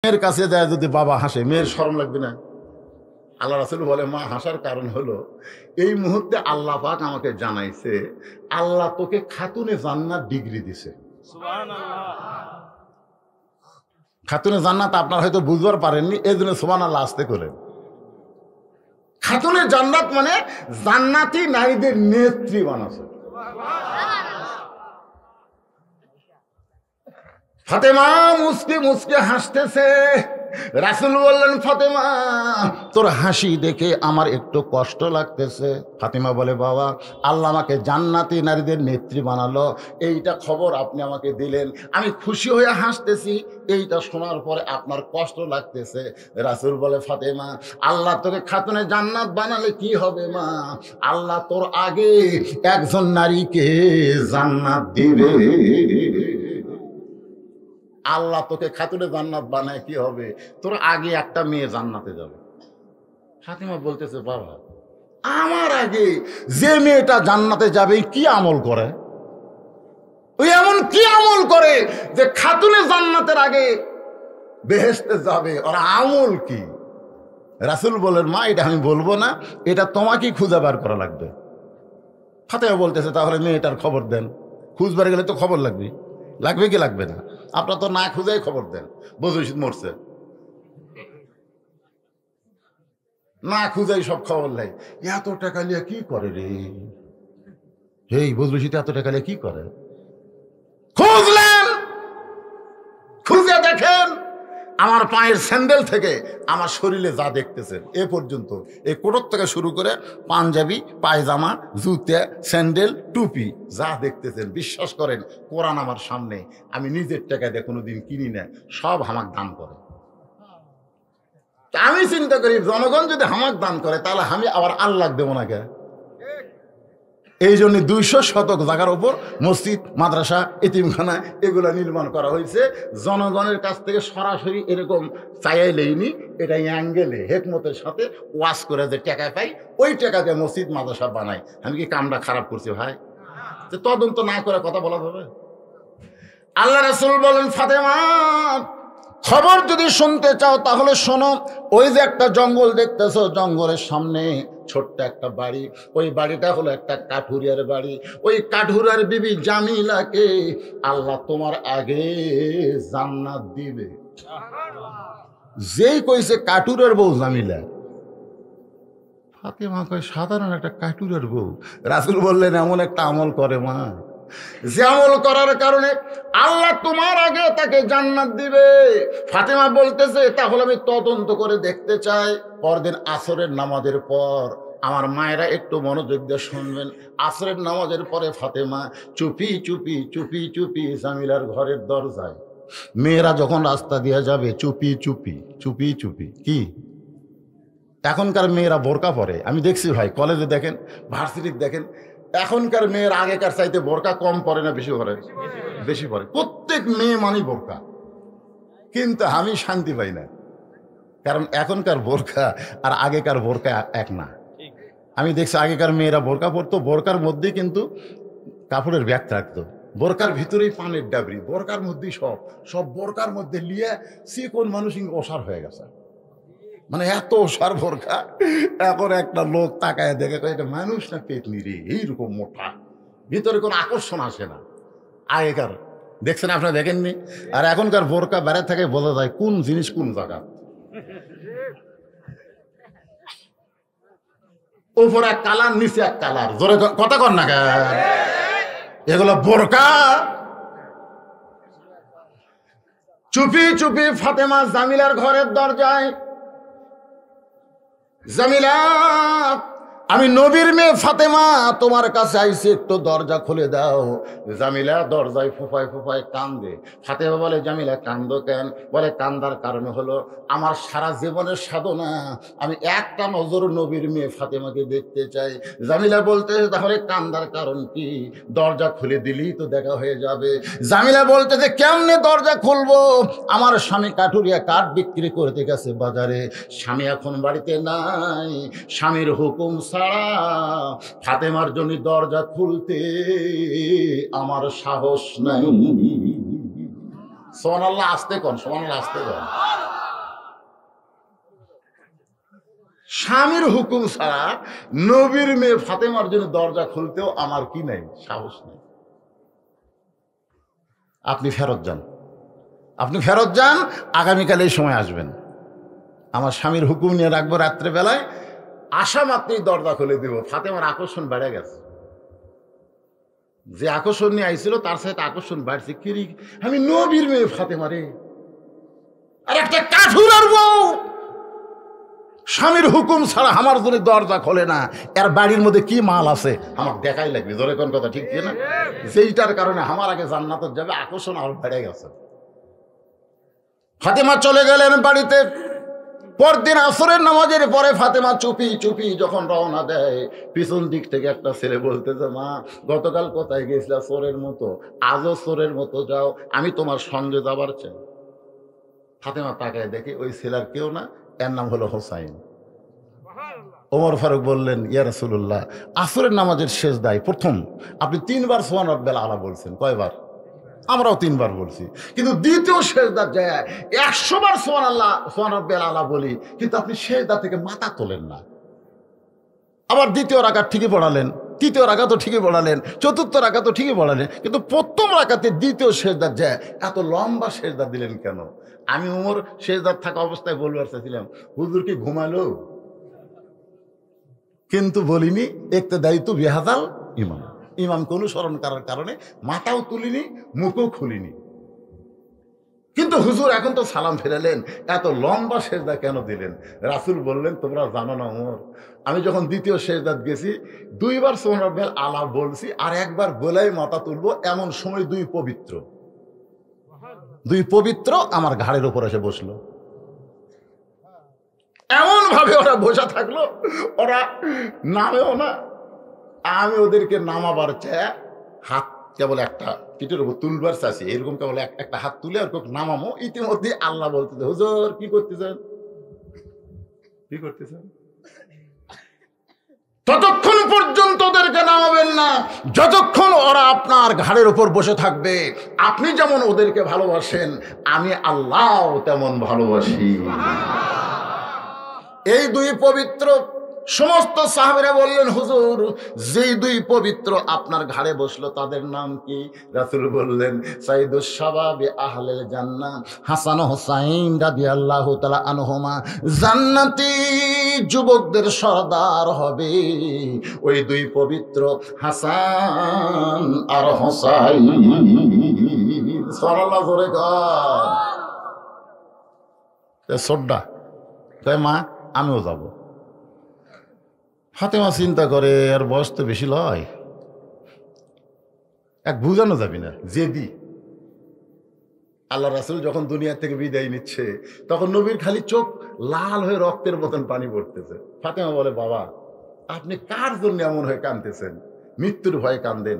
এর কাছে যায় যদি বাবা হাসে, মেয়ের শরম লাগবে না? আল্লাহ রাসূল বলে, মা হাসার কারণ হলো এই মুহূর্তে আল্লাহ পাক আমাকে জানাইছে আল্লাহ তোকে খাতুনে জান্নাত ডিগ্রি দিছে। খাতুনে জান্নাত আপনার হয়তো বুঝবার পারেননি, এই জন্য সুবহানাল্লাহ আস্তে করেন। খাতুনে জান্নাত মানে জান্নাতি নারীদের নেত্রী বানাছে। ফাতেমা মুসকে মুসকে হাসতেছে। রাসূল বললেন, ফাতেমা তোর হাসি দেখে আমার একটু কষ্ট লাগতেছে। ফাতেমা বলে, বাবা আল্লাহ আমাকে জান্নাতি নারীদের নেত্রী বানালো, এইটা খবর আপনি আমাকে দিলেন, আমি খুশি হয়ে হাসতেছি, এইটা শোনার পরে আপনার কষ্ট লাগতেছে। রাসূল বলে, ফাতেমা আল্লাহ তোকে খাতুনে জান্নাত বানালে কি হবে মা, আল্লাহ তোর আগে একজন নারীকে জান্নাত দিবে। আল্লাহ তোকে খাতুনে জান্নাত বানায় কি হবে, তোর আগে একটা মেয়ে জান্নাতে যাবে। ফাতেমা বলতেছে, বাবা আমার আগে যে মেয়েটা জান্নাতে যাবে কি আমল করে, ওই এমন কি আমল করে যে খাতুনে জান্নাতের আগে বেহেশতে যাবে, ওর আমল কি? রাসূল বলেন, মা এটা আমি বলবো না, এটা তোমাকেই খুঁজে বার করা লাগবে। ফাতেমা বলতেছে, তাহলে মেয়েটার খবর দেন। খুঁজবার গেলে তো খবর লাগবে, লাগবে কি লাগবে না? আপনার তো না খুঁজেই খবর দেন বজরশিদ মরছে, না খুঁজেই সব খবর লাই। এত টাকা লিয়া কি করে রে, এই বজরশিদ এত টাকা লিয়া কি করে? খুঁজলেন, খুঁজে দেখেন আমার পায়ের স্যান্ডেল থেকে আমার শরীরে যা দেখতেছেন এ পর্যন্ত, এই কোটর থেকে শুরু করে পাঞ্জাবি, পায়জামা, জুতে, স্যান্ডেল, টুপি যা দেখতেছেন, বিশ্বাস করেন কোরআন আমার সামনে, আমি নিজের টাকা দিয়ে কোনোদিন কিনি না, সব হামাক দান করে। আমি চিন্তা করি জনগণ যদি হামাক দান করে তাহলে আমি আবার আল্লাহ দেবো না কে? এই জন্য 200 শতক জায়গার উপর মসজিদ, মাদ্রাসা, এতিমখানা এগুলো নির্মাণ করা হয়েছে। জনগণের কাছ থেকে সরাসরি এরকম চাইয়াই লেইনি, এটা অ্যাঙ্গেলে হেকমতের সাথে ওয়াশ করে যে টাকা পাই, ওই টাকাতে মসজিদ মাদ্রাসা বানাই। আমি কি কামটা খারাপ করছি ভাই? যে তদন্ত না করে কথা বলা যাবে? আল্লাহ রাসূল বলেন, ফাতেমা খবর যদি শুনতে চাও তাহলে শোনো, ওই যে একটা জঙ্গল দেখতেছো, জঙ্গলের সামনে ছোট্ট একটা বাড়ি, ওই বাড়িটা হলো একটা কাঠুরিয়ার বাড়ি। ওই কাঠুরিয়ার বিবি জামিলাকে আল্লাহ তোমার আগে জান্নাত দিবে। যেই কইছে কাঠুরিয়ার বউ জামিলা, ফাতেমা কয় সাধারণ একটা কাঠুরিয়ার বউ? রাসূল বললেন, এমন একটা আমল করে মা, যে আমল করার কারণে আল্লাহ তোমার আগে তাকে জান্নাত দিবে। ফাতেমা বলতেছে, তাহলে আমি তদন্ত করে দেখতে চাই। পরদিন আসরের নামাজের পর, আমার মায়েরা একটু মনোযোগ দিয়ে শুনবেন, আসরের নামাজের পরে ফাতেমা চুপি চুপি চুপি চুপি জামিলার ঘরের দরজায়, মেয়েরা যখন রাস্তা দিয়ে যাবে চুপি চুপি চুপি চুপি, কি এখনকার মেয়েরা বোরকা পরে, আমি দেখছি ভাই, কলেজে দেখেন, ভার্সিটিতে দেখেন, এখনকার মেয়ের আগেকার চাইতে বোরকা কম পরে না বেশি পরে? বেশি পরে। প্রত্যেক মেয়ে মানে বোরকা, কিন্তু আমি শান্তি পাই না, কারণ এখনকার বোরকা আর আগেকার বোরকা এক না। আমি দেখছি আগেকার মেয়েরা বোরকা পরতো, বোরকার মধ্যেই কিন্তু কাপড়ের ব্যাগ থাকতো, বোরকার ভিতরেই পানের ডাবরি, বোরকার মধ্যেই সব সব বোরকার মধ্যে লিয়ে কোন মানুষ অসার হয়ে গেছে, মানে এত সার বোরকা। এখন একটা লোক তাকায় দেখে, এটা মানুষ না পেতনি রে, এইরকম মোটা, ভিতরে কোনো আকর্ষণ আসে না। আগেকার দেখছেন, আপনারা দেখেননি? আর এখনকার বোরকা বেড়ে থেকে বোঝা যায় কোন জিনিস কোন জায়গা। উপরে এক কালার, নিচে এক কালার, জোরে কথা কর না, এগুলো বোরকা। চুপি চুপি ফাতেমা জামিলার ঘরের দরজায়, জামিলা আমি নবীর মেয়ে ফাতেমা তোমার কাছে আইছি, একটু দরজা খুলে দাও। জামিলা দরজায় ফুফায় ফুফায় কান্দে। ফাতেমা বলে, জামিলা কান্দো কেন? বলে, কান্দার কারণ হলো আমার সারা জীবনের সাধনা, আমি একটা নজর নবীর মেয়ে ফাতেমাকে দেখতে চাই। জামিলা বলতে, তাহলে কান্দার কারণ কি? দরজা খুলে দিলেই তো দেখা হয়ে যাবে। জামিলা বলতে যে, কেমনে দরজা খুলবো? আমার স্বামী কাঠুরিয়া কাঠ বিক্রি করতে গেছে বাজারে, স্বামী এখন বাড়িতে নাই, স্বামীর হুকুম ছাড়া ফাতেমার জন্য দরজা খুলতে আমার সাহস নাই। সুবহানাল্লাহ, আসতে কোন, সুবহানাল্লাহ আসতে কোন। স্বামীর হুকুম ছাড়া নবীর মেয়ে ফাতেমার জন্য দরজা খুলতেও আমার কি নেই, সাহস নেই। আপনি ফেরত যান, আপনি ফেরত যান, আগামীকাল এই সময় আসবেন। আমার স্বামীর হুকুম নিয়ে রাখবো, রাত্রেবেলায় আসা মাত্রই দরজা খুলে দিব। ফাতেমার আকর্ষণ বেড়ে গেছে, যে আকর্ষণ নিয়ে আইছিল তার সাথে আকর্ষণ বাড়ছে। কিরি, আমি নবীর মেয়ে ফাতেমা রে, আর একটা কাঠুরার বউ স্বামীর হুকুম ছাড়া আমার জন্য দরজা খোলে না। এর বাড়ির মধ্যে কি মাল আছে আমার দেখাই লাগবে। ধরে কোন কথা ঠিক না? সেইটার কারণে আমার আগে জান্নাত যাবে, আকর্ষণ আরো বেড়ে গেছে। ফাতেমা চলে গেলেন বাড়িতে। পরদিন আসরের নামাজের পরে ফাতেমা চুপি চুপি যখন রওনা দেয়, পিছন দিক থেকে একটা ছেলে বলতেছে, মা গতকাল কোথায় গেছিলা চোরের মতো, আজও চোরের মতো যাও, আমি তোমার সঙ্গে যাবার চাই। ফাতেমা তাকায় দেখে ওই ছেলের কেউ না, এর নাম হলো হোসাইন। ওমর ফারুক বললেন, ইয়া রাসূলুল্লাহ, আসরের নামাজের শেষ দায় প্রথম আপনি 3 বার সুবহান রাব্বিল আলা বলছেন। কয়বার? আমরাও 3 বার বলছি, কিন্তু দ্বিতীয় সেজদা যায় 100 বার সুবহানাল্লাহ সুবহান রাব্বিল আলা বলি, কিন্তু আপনি সেজদা থেকে মাথা তোলেন না। আবার দ্বিতীয় রাকাত ঠিকই পড়ালেন, তৃতীয় রাকাতও ঠিকই পড়ালেন, চতুর্থ রাকাতও ঠিকই পড়ালেন, কিন্তু প্রথম রাকাতে দ্বিতীয় সেজদা যায় এত লম্বা সেজদা দিলেন কেন? আমি ওমর সেজদার থাকা অবস্থায় বলবার চাইছিলাম, হুজুর কি ঘুমালো? কিন্তু বলিনি ইক্তেদাই তু বিহাযাল ইমাম, ইমামকে অনুসরণ করার কারণে মাথাও তুলিনি, মুখও খুলিনি। কিন্তু হুজুর এখন তো সালাম ফেরালেন, এত লম্বা সেজদা কেন দিলেন? রাসূল বললেন, তোমরা জানো না ওমর, আমি যখন দ্বিতীয় সেজদাত গেছি 2 বার সুবহান রাব্বিল আলা বলছি, আর একবার বলেই মাথা তুলবো, এমন সময় 2 পবিত্র আমার ঘাড়ের উপর এসে বসলো। এমন ভাবে ওরা বসে থাকলো, ওরা নামেও না। আমি ওদেরকে নামাবার চেয়ে হাত কেবল একটা পিঠের উপর তুলবার চাইছি, এরকম কেবল একটা হাত তুলে আর নামামো। ইতিমধ্যে আল্লাহ বলতেছে, হুজুর কি করতেছেন, কি করতেছেন? ততক্ষণ পর্যন্ত ওদেরকে নামাবেন না যতক্ষণ ওরা আপনার ঘাড়ের উপর বসে থাকবে। আপনি যেমন ওদেরকে ভালোবাসেন, আমি আল্লাহ তেমন ভালোবাসি। এই 2 পবিত্র, সমস্ত সাহাবীরা বললেন, হুজুর যেই 2 পবিত্র আপনার ঘাড়ে বসলো তাদের নাম কি? রাসূল বললেন, সাইয়্যিদুশ শাবাবি আহলিল জান্নাহ হাসান হুসাইন রাদিয়াল্লাহু তাআলা আনহুমা, জান্নাতি যুবকদের সরদার হবে ওই 2 পবিত্র হাসান আর হুসাইন। সুবহানাল্লাহ জোরে কর। সোড্ডা কয়, মা আমিও যাব। ফাতেমা চিন্তা করে, আর বয়স তো বেশি লয়, এক বুঝানো যাবি না, জেদি। আল্লাহ রাসূল যখন দুনিয়া থেকে বিদায় নিচ্ছে, তখন নবীর খালি চোখ লাল হয়ে রক্তের মতন পানি পড়তেছে। ফাতেমা বলে, বাবা আপনি কার জন্য এমন হয়ে কাঁদতেছেন? মৃত্যুর ভয়ে কান্দেন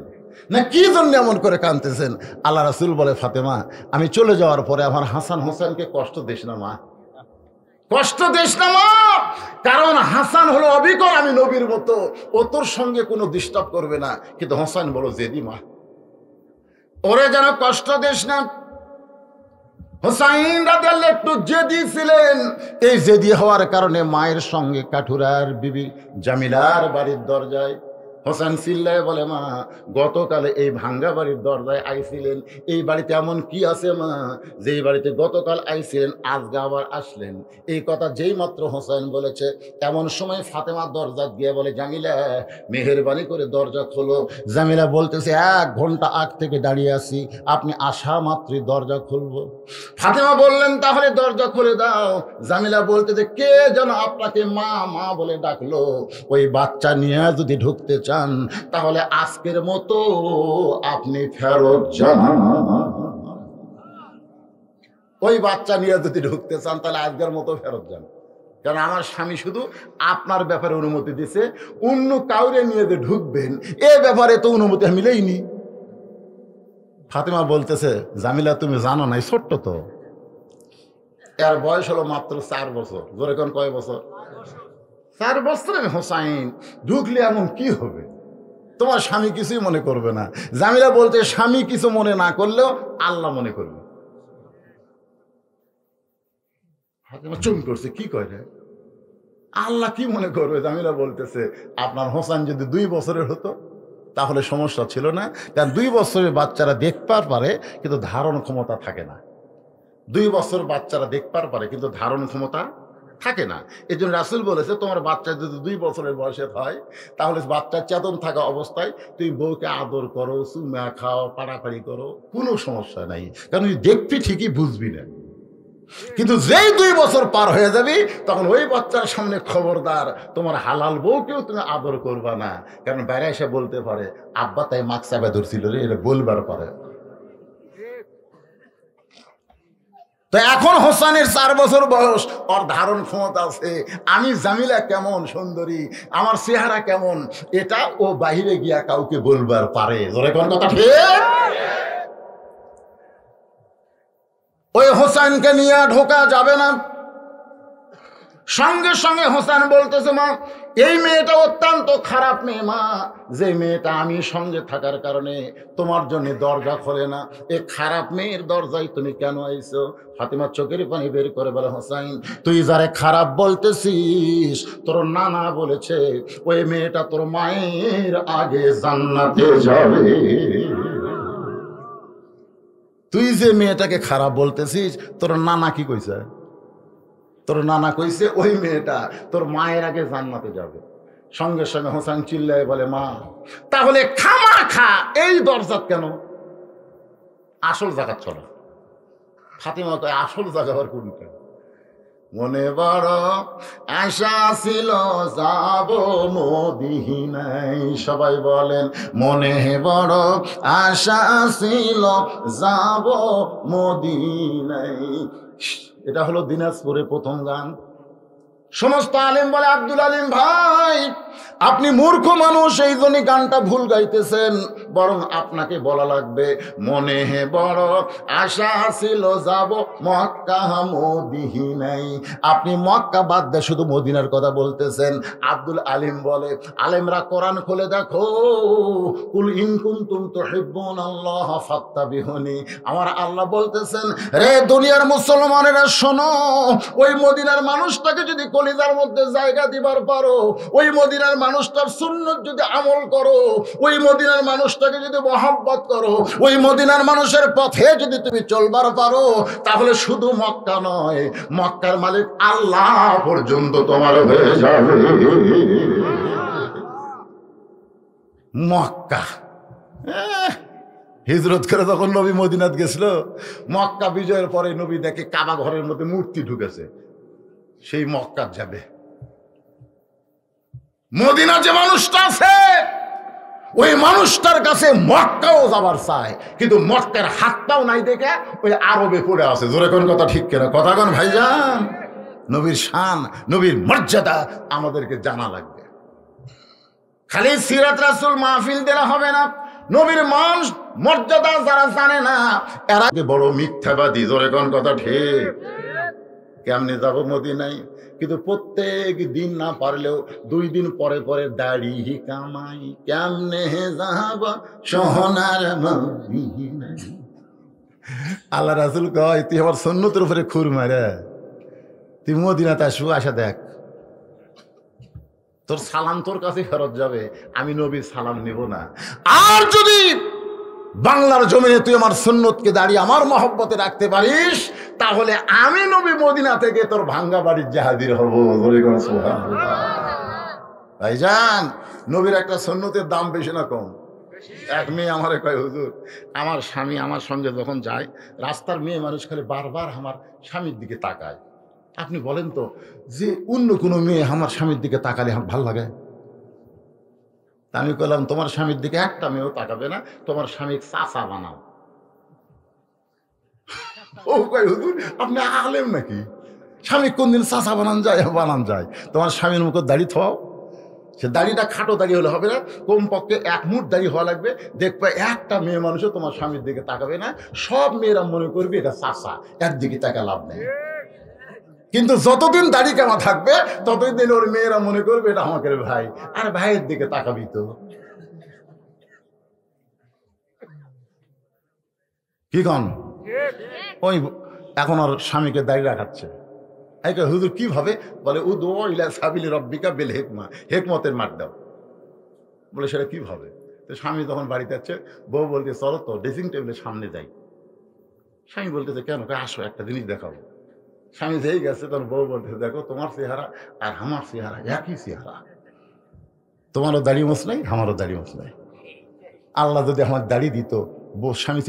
না কি জন্য এমন করে কাঁদতেছেন? আল্লাহ রাসূল বলে, ফাতেমা আমি চলে যাওয়ার পরে আমার হাসান হোসেনকে কষ্ট দিস না মা, কষ্ট দিস না মা, কারণ হাসান হলো অবিকল আমি নবীর মতো, ও তোর সঙ্গে কোনো ডিস্টার্ব করবে না, কিন্তু হোসেন বলো জেদি মা, ওরে যেন কষ্ট দিস না। হোসাইন রাদিয়াল্লাহু একটু জেদি ছিলেন। এই জেদি হওয়ার কারণে মায়ের সঙ্গে কাঠুরার বিবি জামিলার বাড়ির দরজায় হোসেন চিল্লায় বলে, মা গতকালে এই ভাঙ্গা বাড়ির দরজায় আইছিলেন, এই বাড়িতে এমন কি আছে মা যে এই বাড়িতে গতকাল আইছিলেন আজকে আবার আসলেন? এই কথা যেই মাত্র হোসেন বলেছে, এমন সময় ফাতেমা দরজা গিয়ে বলে, জামিলা মেহেরবানি করে দরজা খোলো। জামিলা বলতেছে, 1 ঘন্টা আগ থেকে দাঁড়িয়ে আছি, আপনি আসা মাত্রই দরজা খুলবো। ফাতেমা বললেন, তাহলে দরজা খুলে দাও। জামিলা বলতেছে, কে যেন আপনাকে মা মা বলে ডাকলো, ওই বাচ্চা নিয়ে যদি ঢুকতে চান তাহলে আজকের মতো আপনি ফেরত যান। ওই বাচ্চা নিয়ে যদি ঢুকতে চান তাহলে আজকের মতো ফেরত যান, কারণ আমার স্বামী শুধু আপনার ব্যাপারে অনুমতি দিছে, অন্য কাউরে নিয়ে যে ঢুকবেন এ ব্যাপারে তো অনুমতি আমি লইনি। ফাতেমা বলতেছে, জামিলা তুমি জানো নাই, ছোট্ট তো, এর বয়স হলো মাত্র 4 বছর। জোরে কোন কয় বছর? 4 বছরের হোসাইন ঢুকলে এমন কি হবে? তোমার স্বামী কিছুই মনে করবে না। জামিলা বলতে, স্বামী কিছু মনে না করলেও আল্লাহ মনে করবে। ফাতেমা চুপ করছে, কি কয় রে? আল্লাহ কি মনে করবে? জামিলা বলতেছে আপনার হোসেন যদি 2 বছরের হতো তাহলে সমস্যা ছিল না, কারণ 2 বছরের বাচ্চারা দেখবার পারে কিন্তু ধারণ ক্ষমতা থাকে না। 2 বছর বাচ্চারা দেখবার পারে কিন্তু ধারণ ক্ষমতা থাকে না। এই জন্য রাসূল বলেছে তোমার বাচ্চা যদি 2 বছরের বয়সের হয় তাহলে বাচ্চার চেতন থাকা অবস্থায় তুমি বউকে আদর করো, চুমা খাও, পাড়াপাড়ি করো, কোনো সমস্যা নাই, কারণ তুই দেখবি ঠিকই, বুঝবি না। কিন্তু যেই 2 বছর পার হয়ে যাবি তখন ওই বাচ্চার সামনে খবরদার, তোমার হালাল বউকেও তুমি আদর করবা না, কারণ বাইরে এসে বলতে পারে আব্বা তাই মাক চাপা ধরছিল রে, এটা বলবার পারে। তো এখন হোসেনের 4 বছর বয়স, ওর ধারণ ক্ষমতা আছে। আমি জামিলা কেমন সুন্দরী, আমার চেহারা কেমন, এটা ও বাহিরে গিয়া কাউকে বলবার পারে। জোরে কোন কথা ঠিক? ওই হোসেনকে নিয়ে ঢোকা যাবে না। সঙ্গে সঙ্গে হোসেন বলতেছে মা এই মেয়েটা অত্যন্ত খারাপ মেয়ে মা, যে মেয়েটা আমি সঙ্গে থাকার কারণে তোমার জন্য দরজা খোলে না, এই খারাপ মেয়ের দরজায় তুমি কেন আইছো? ফাতিমা চোখের পানি বের করে বলে হোসেন তুই যারে খারাপ বলতেছিস তোর নানা বলেছে ওই মেয়েটা তোর মায়ের আগে জান্নাতে যাবে। তুই যে মেয়েটাকে খারাপ বলতেছিস তোর নানা কি কইছে? তোর নানা কইছে ওই মেয়েটা তোর মায়ের আগে জান্নাতে যাবে। সঙ্গে সঙ্গে হোসেন চিল্লায় বলে মা তাহলে খামাখা এই দরজাত কেন? আসল জায়গা চলো। ফাতিমা কয় আসল জায়গা আর কোনটা? মনে বড় আশা ছিল যাব মদিনায়। সবাই বলেন মনে বড় আশা ছিল যাব মদিনায়। এটা হলো দিনাজপুরের প্রথম গান। সমস্ত আলেম বলে আব্দুল আলিম ভাই আপনি মূর্খ মানুষ, এই জন্য গানটা ভুল গাইতেছেন, বরং আপনাকে বলা লাগবে মনে বড় আশা ছিল যাব মক্কা মদিনায়। আপনি মক্কা বাদ দিয়ে শুধু মদিনার কথা বলতেছেন। আব্দুল আলিম বলে আলেমরা কোরআন খুলে দেখো, কুল ইন কুনতুম তুহিব্বুনাল্লাহ ফাত্তাবিহুনি। আমার আল্লাহ বলতেছেন রে দুনিয়ার মুসলমানেরা শোনো, ওই মদিনার মানুষটাকে যদি কলিজার মধ্যে জায়গা দিবার পারো, ওই মদিনার মানুষটার সুন্নত যদি আমল করো, ওই মদিনার মানুষটাকে যদি মহব্বত করো, ওই মদিনার মানুষের পথে যদি তুমি চলবার পারো, তাহলে শুধু মক্কা নয় মক্কার মালিক আল্লাহ পর্যন্ত তোমার হয়ে যাবে। মক্কা হিজরত করে যখন নবী মদিনাত গেছিল, মক্কা বিজয়ের পরে নবী দেখে কাবা ঘরের মধ্যে মূর্তি ঢুকেছে, সেই মক্কা যাবে। মদিনা যে মানুষটা আছে ওই মানুষটার কাছে মক্কাও যাবার চায়, কিন্তু মক্কার হাতটাও নাই দেখে ওই আরবে পড়ে আছে। জোরে কোন কথা ঠিক কেনা কথা কোন ভাইজান? নবীর শান, নবীর মর্যাদা আমাদেরকে জানা লাগবে। খালি সিরাত রাসূল মাহফিল দেওয়া হবে না, নবীর মান মর্যাদা যারা জানে না এরা বড় মিথ্যাবাদী। জোরে কোন কথা ঠিক? কেমনে যাব মদিনায়? কিন্তু প্রত্যেক দিন না পারলেও 2 দিন পরে পরে দাড়ি কামাই, কেমনে যাব সোনার মদিনায়। আল্লাহ রাসূল কয় তুই আমার সুন্নতের উপরে খুর মারে, তুই মদিনাতে আসবো, আসা দেখ তোর সালাম তোর কাছে ফেরত যাবে, আমি নবীর সালাম নেব না। আর যদি বাংলার জমিনে তুই আমার সুন্নতকে দাঁড়িয়ে আমার মহব্বতে রাখতে পারিস, তাহলে আমি নবী মদিনা থেকে তোর ভাঙ্গা বাড়ির জাহাজির হব। ভাইজান নবীর একটা সুন্নতের দাম বেশি না কম? এক মেয়ে আমারে কয় হুজুর আমার স্বামী আমার সঙ্গে যখন যায় রাস্তার মেয়ে মানুষ খালি বারবার আমার স্বামীর দিকে তাকায়, আপনি বলেন তো যে অন্য কোনো মেয়ে আমার স্বামীর দিকে তাকালে আমার ভাল লাগে? আমি বললাম তোমার স্বামীর দিকে একটা মেয়েও তাকাবে না, তোমার স্বামী চাচা বানাও। ও কয় হুজুর আপনি আলেম নাকি? স্বামী কোনদিন চাচা বানান যায়? তোমার স্বামীর মুখে দাড়ি থাও, সে দাড়িটা খাটো দাড়ি হলে হবে না, কমপক্ষে 1 মুঠ দাড়ি হওয়া লাগবে। দেখবে একটা মেয়ে মানুষও তোমার স্বামীর দিকে তাকাবে না, সব মেয়েরা মনে করবে এটা চাচা, এর দিকে তাকা লাভ নেই। কিন্তু যতদিন দাড়ি কামা থাকবে ততদিন ওর মেয়েরা মনে করবে এটা আমাকে ভাই, আর ভাইয়ের দিকে তাকাবি তো। কি কন? ওই এখন ওর স্বামীকে দাড়ি রাখাচ্ছে, হুজুর কিভাবে? বলে উদু ইলা সাবিলি রব্বিকা বিল হিকমা, হেকমতের মার দাও। বলে সেটা কিভাবে? তো স্বামী যখন বাড়িতে যাচ্ছে, বউ বলতে চলো তো ড্রেসিং টেবিলের সামনে যাই। স্বামী বলতেছে কেন? আসো একটা জিনিস দেখাবো। স্বামী যেই গেছে তখন বউ বলতেছে দেখো তোমার চেহারা আর আমার চেহারা একই চেহারা, তোমারও দাড়ি মোছ নাই আমারও দাড়ি মোছ নাই। আল্লাহ যদি আমার দাড়ি দিত, বউ স্বামী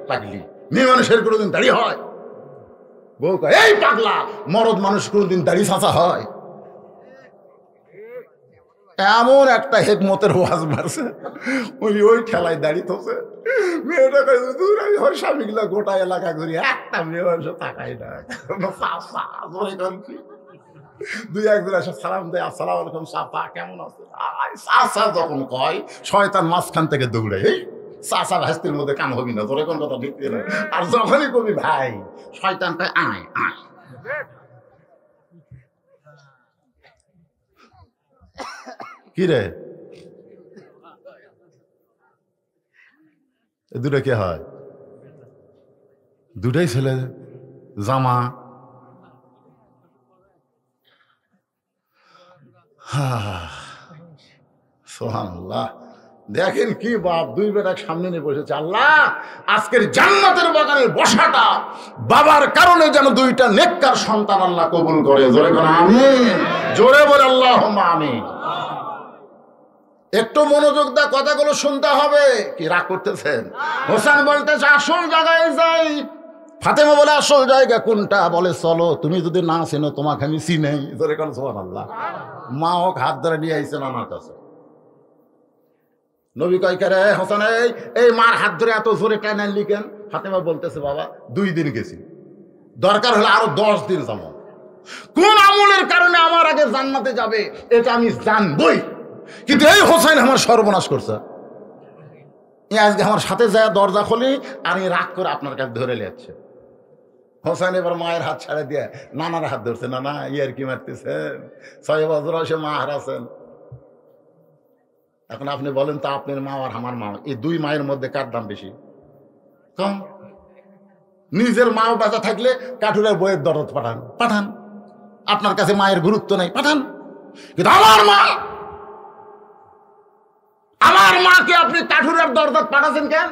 পাগলি, মেয়ে মানুষের কোনোদিন দাড়ি হয়? বউ কয় এই পাগলা, মরদ মানুষ কোনোদিন দাড়ি ছাঁচা হয়? এমন একটা হেকমতের ওয়াজ মারছে, ওই ঠেলায় দাড়ি থসে। মেয়েটা কয় হুজুর আমি ওর স্বামীগুলা গোটা এলাকা ঘুরি, একটা মেয়ে মানুষ তাকাই না। দুই একজন এসে সালাম দেয়, আসসালামু আলাইকুম সাফা কেমন আছে? চাচা যখন কয় শয়তান মাঝখান থেকে দৌড়ে, এই চাচা ভাস্তির মধ্যে কান হবি না, তোর কোন কথা ঢুকতে না। আর যখনই কবি ভাই, শয়তান কয় আয় আয়। কি রে দুটো কে হয়? দুটাই ছেলে, জামা। সুবহানাল্লাহ, দেখেন কি বাপ, দুই বেটা সামনে নিয়ে বসেছে। আল্লাহ আজকের জান্নাতের বাগানে বসাটা বাবার কারণে যেন দুইটা নেককার সন্তান আল্লাহ কবুল করে। জোরে বলে আমিন, জোরে বলে আল্লাহুম্মা আমিন। একটু মনোযোগ দা কথাগুলো শুনতে হবে। কি রাগ করতেছেন? হোসেন বলতেছে আসল জায়গায় যাই। ফাতেমা বলে আসল জায়গা কোনটা? বলে চলো, তুমি যদি না চেনো তোমাকে আমি চিনেই। ধরে কোন সুবহানাল্লাহ। মা হোক হাত ধরে নিয়ে আইছেন আমার কাছে। নবী কয় রে হোসেন, এই মার হাত ধরে এত জোরে টান আনলি কেন? ফাতেমা বলতেছে বাবা 2 দিন গেছি, দরকার হলে আরো 10 দিন যাবো। কোন আমলের কারণে আমার আগে জান্নাতে যাবে এটা আমি জানবই, কিন্তু এই হোসেন আমার সর্বনাশ করছে। আজকে আমার সাথে যায় দরজা খুলি আর রাগ করে আপনার কাছে ধরে যাচ্ছে। হোসেন এবার মায়ের হাত ছাড়া দিয়ে নানার হাত ধরছে। নানা ইয়ার কি মারতেছেন? 6 বছর সে মা হারাছেন। এখন আপনি বলেন তো আপনার মা আর আমার মা, এই 2 মায়ের মধ্যে কার দাম বেশি? কম। নিজের মাও বাঁচা থাকলে কাঠুরের বইয়ের দরদ পাঠান পাঠান, আপনার কাছে মায়ের গুরুত্ব নেই পাঠান। কিন্তু আমার মাকে আপনি কাঠুরের দরদ পাঠাচ্ছেন কেন?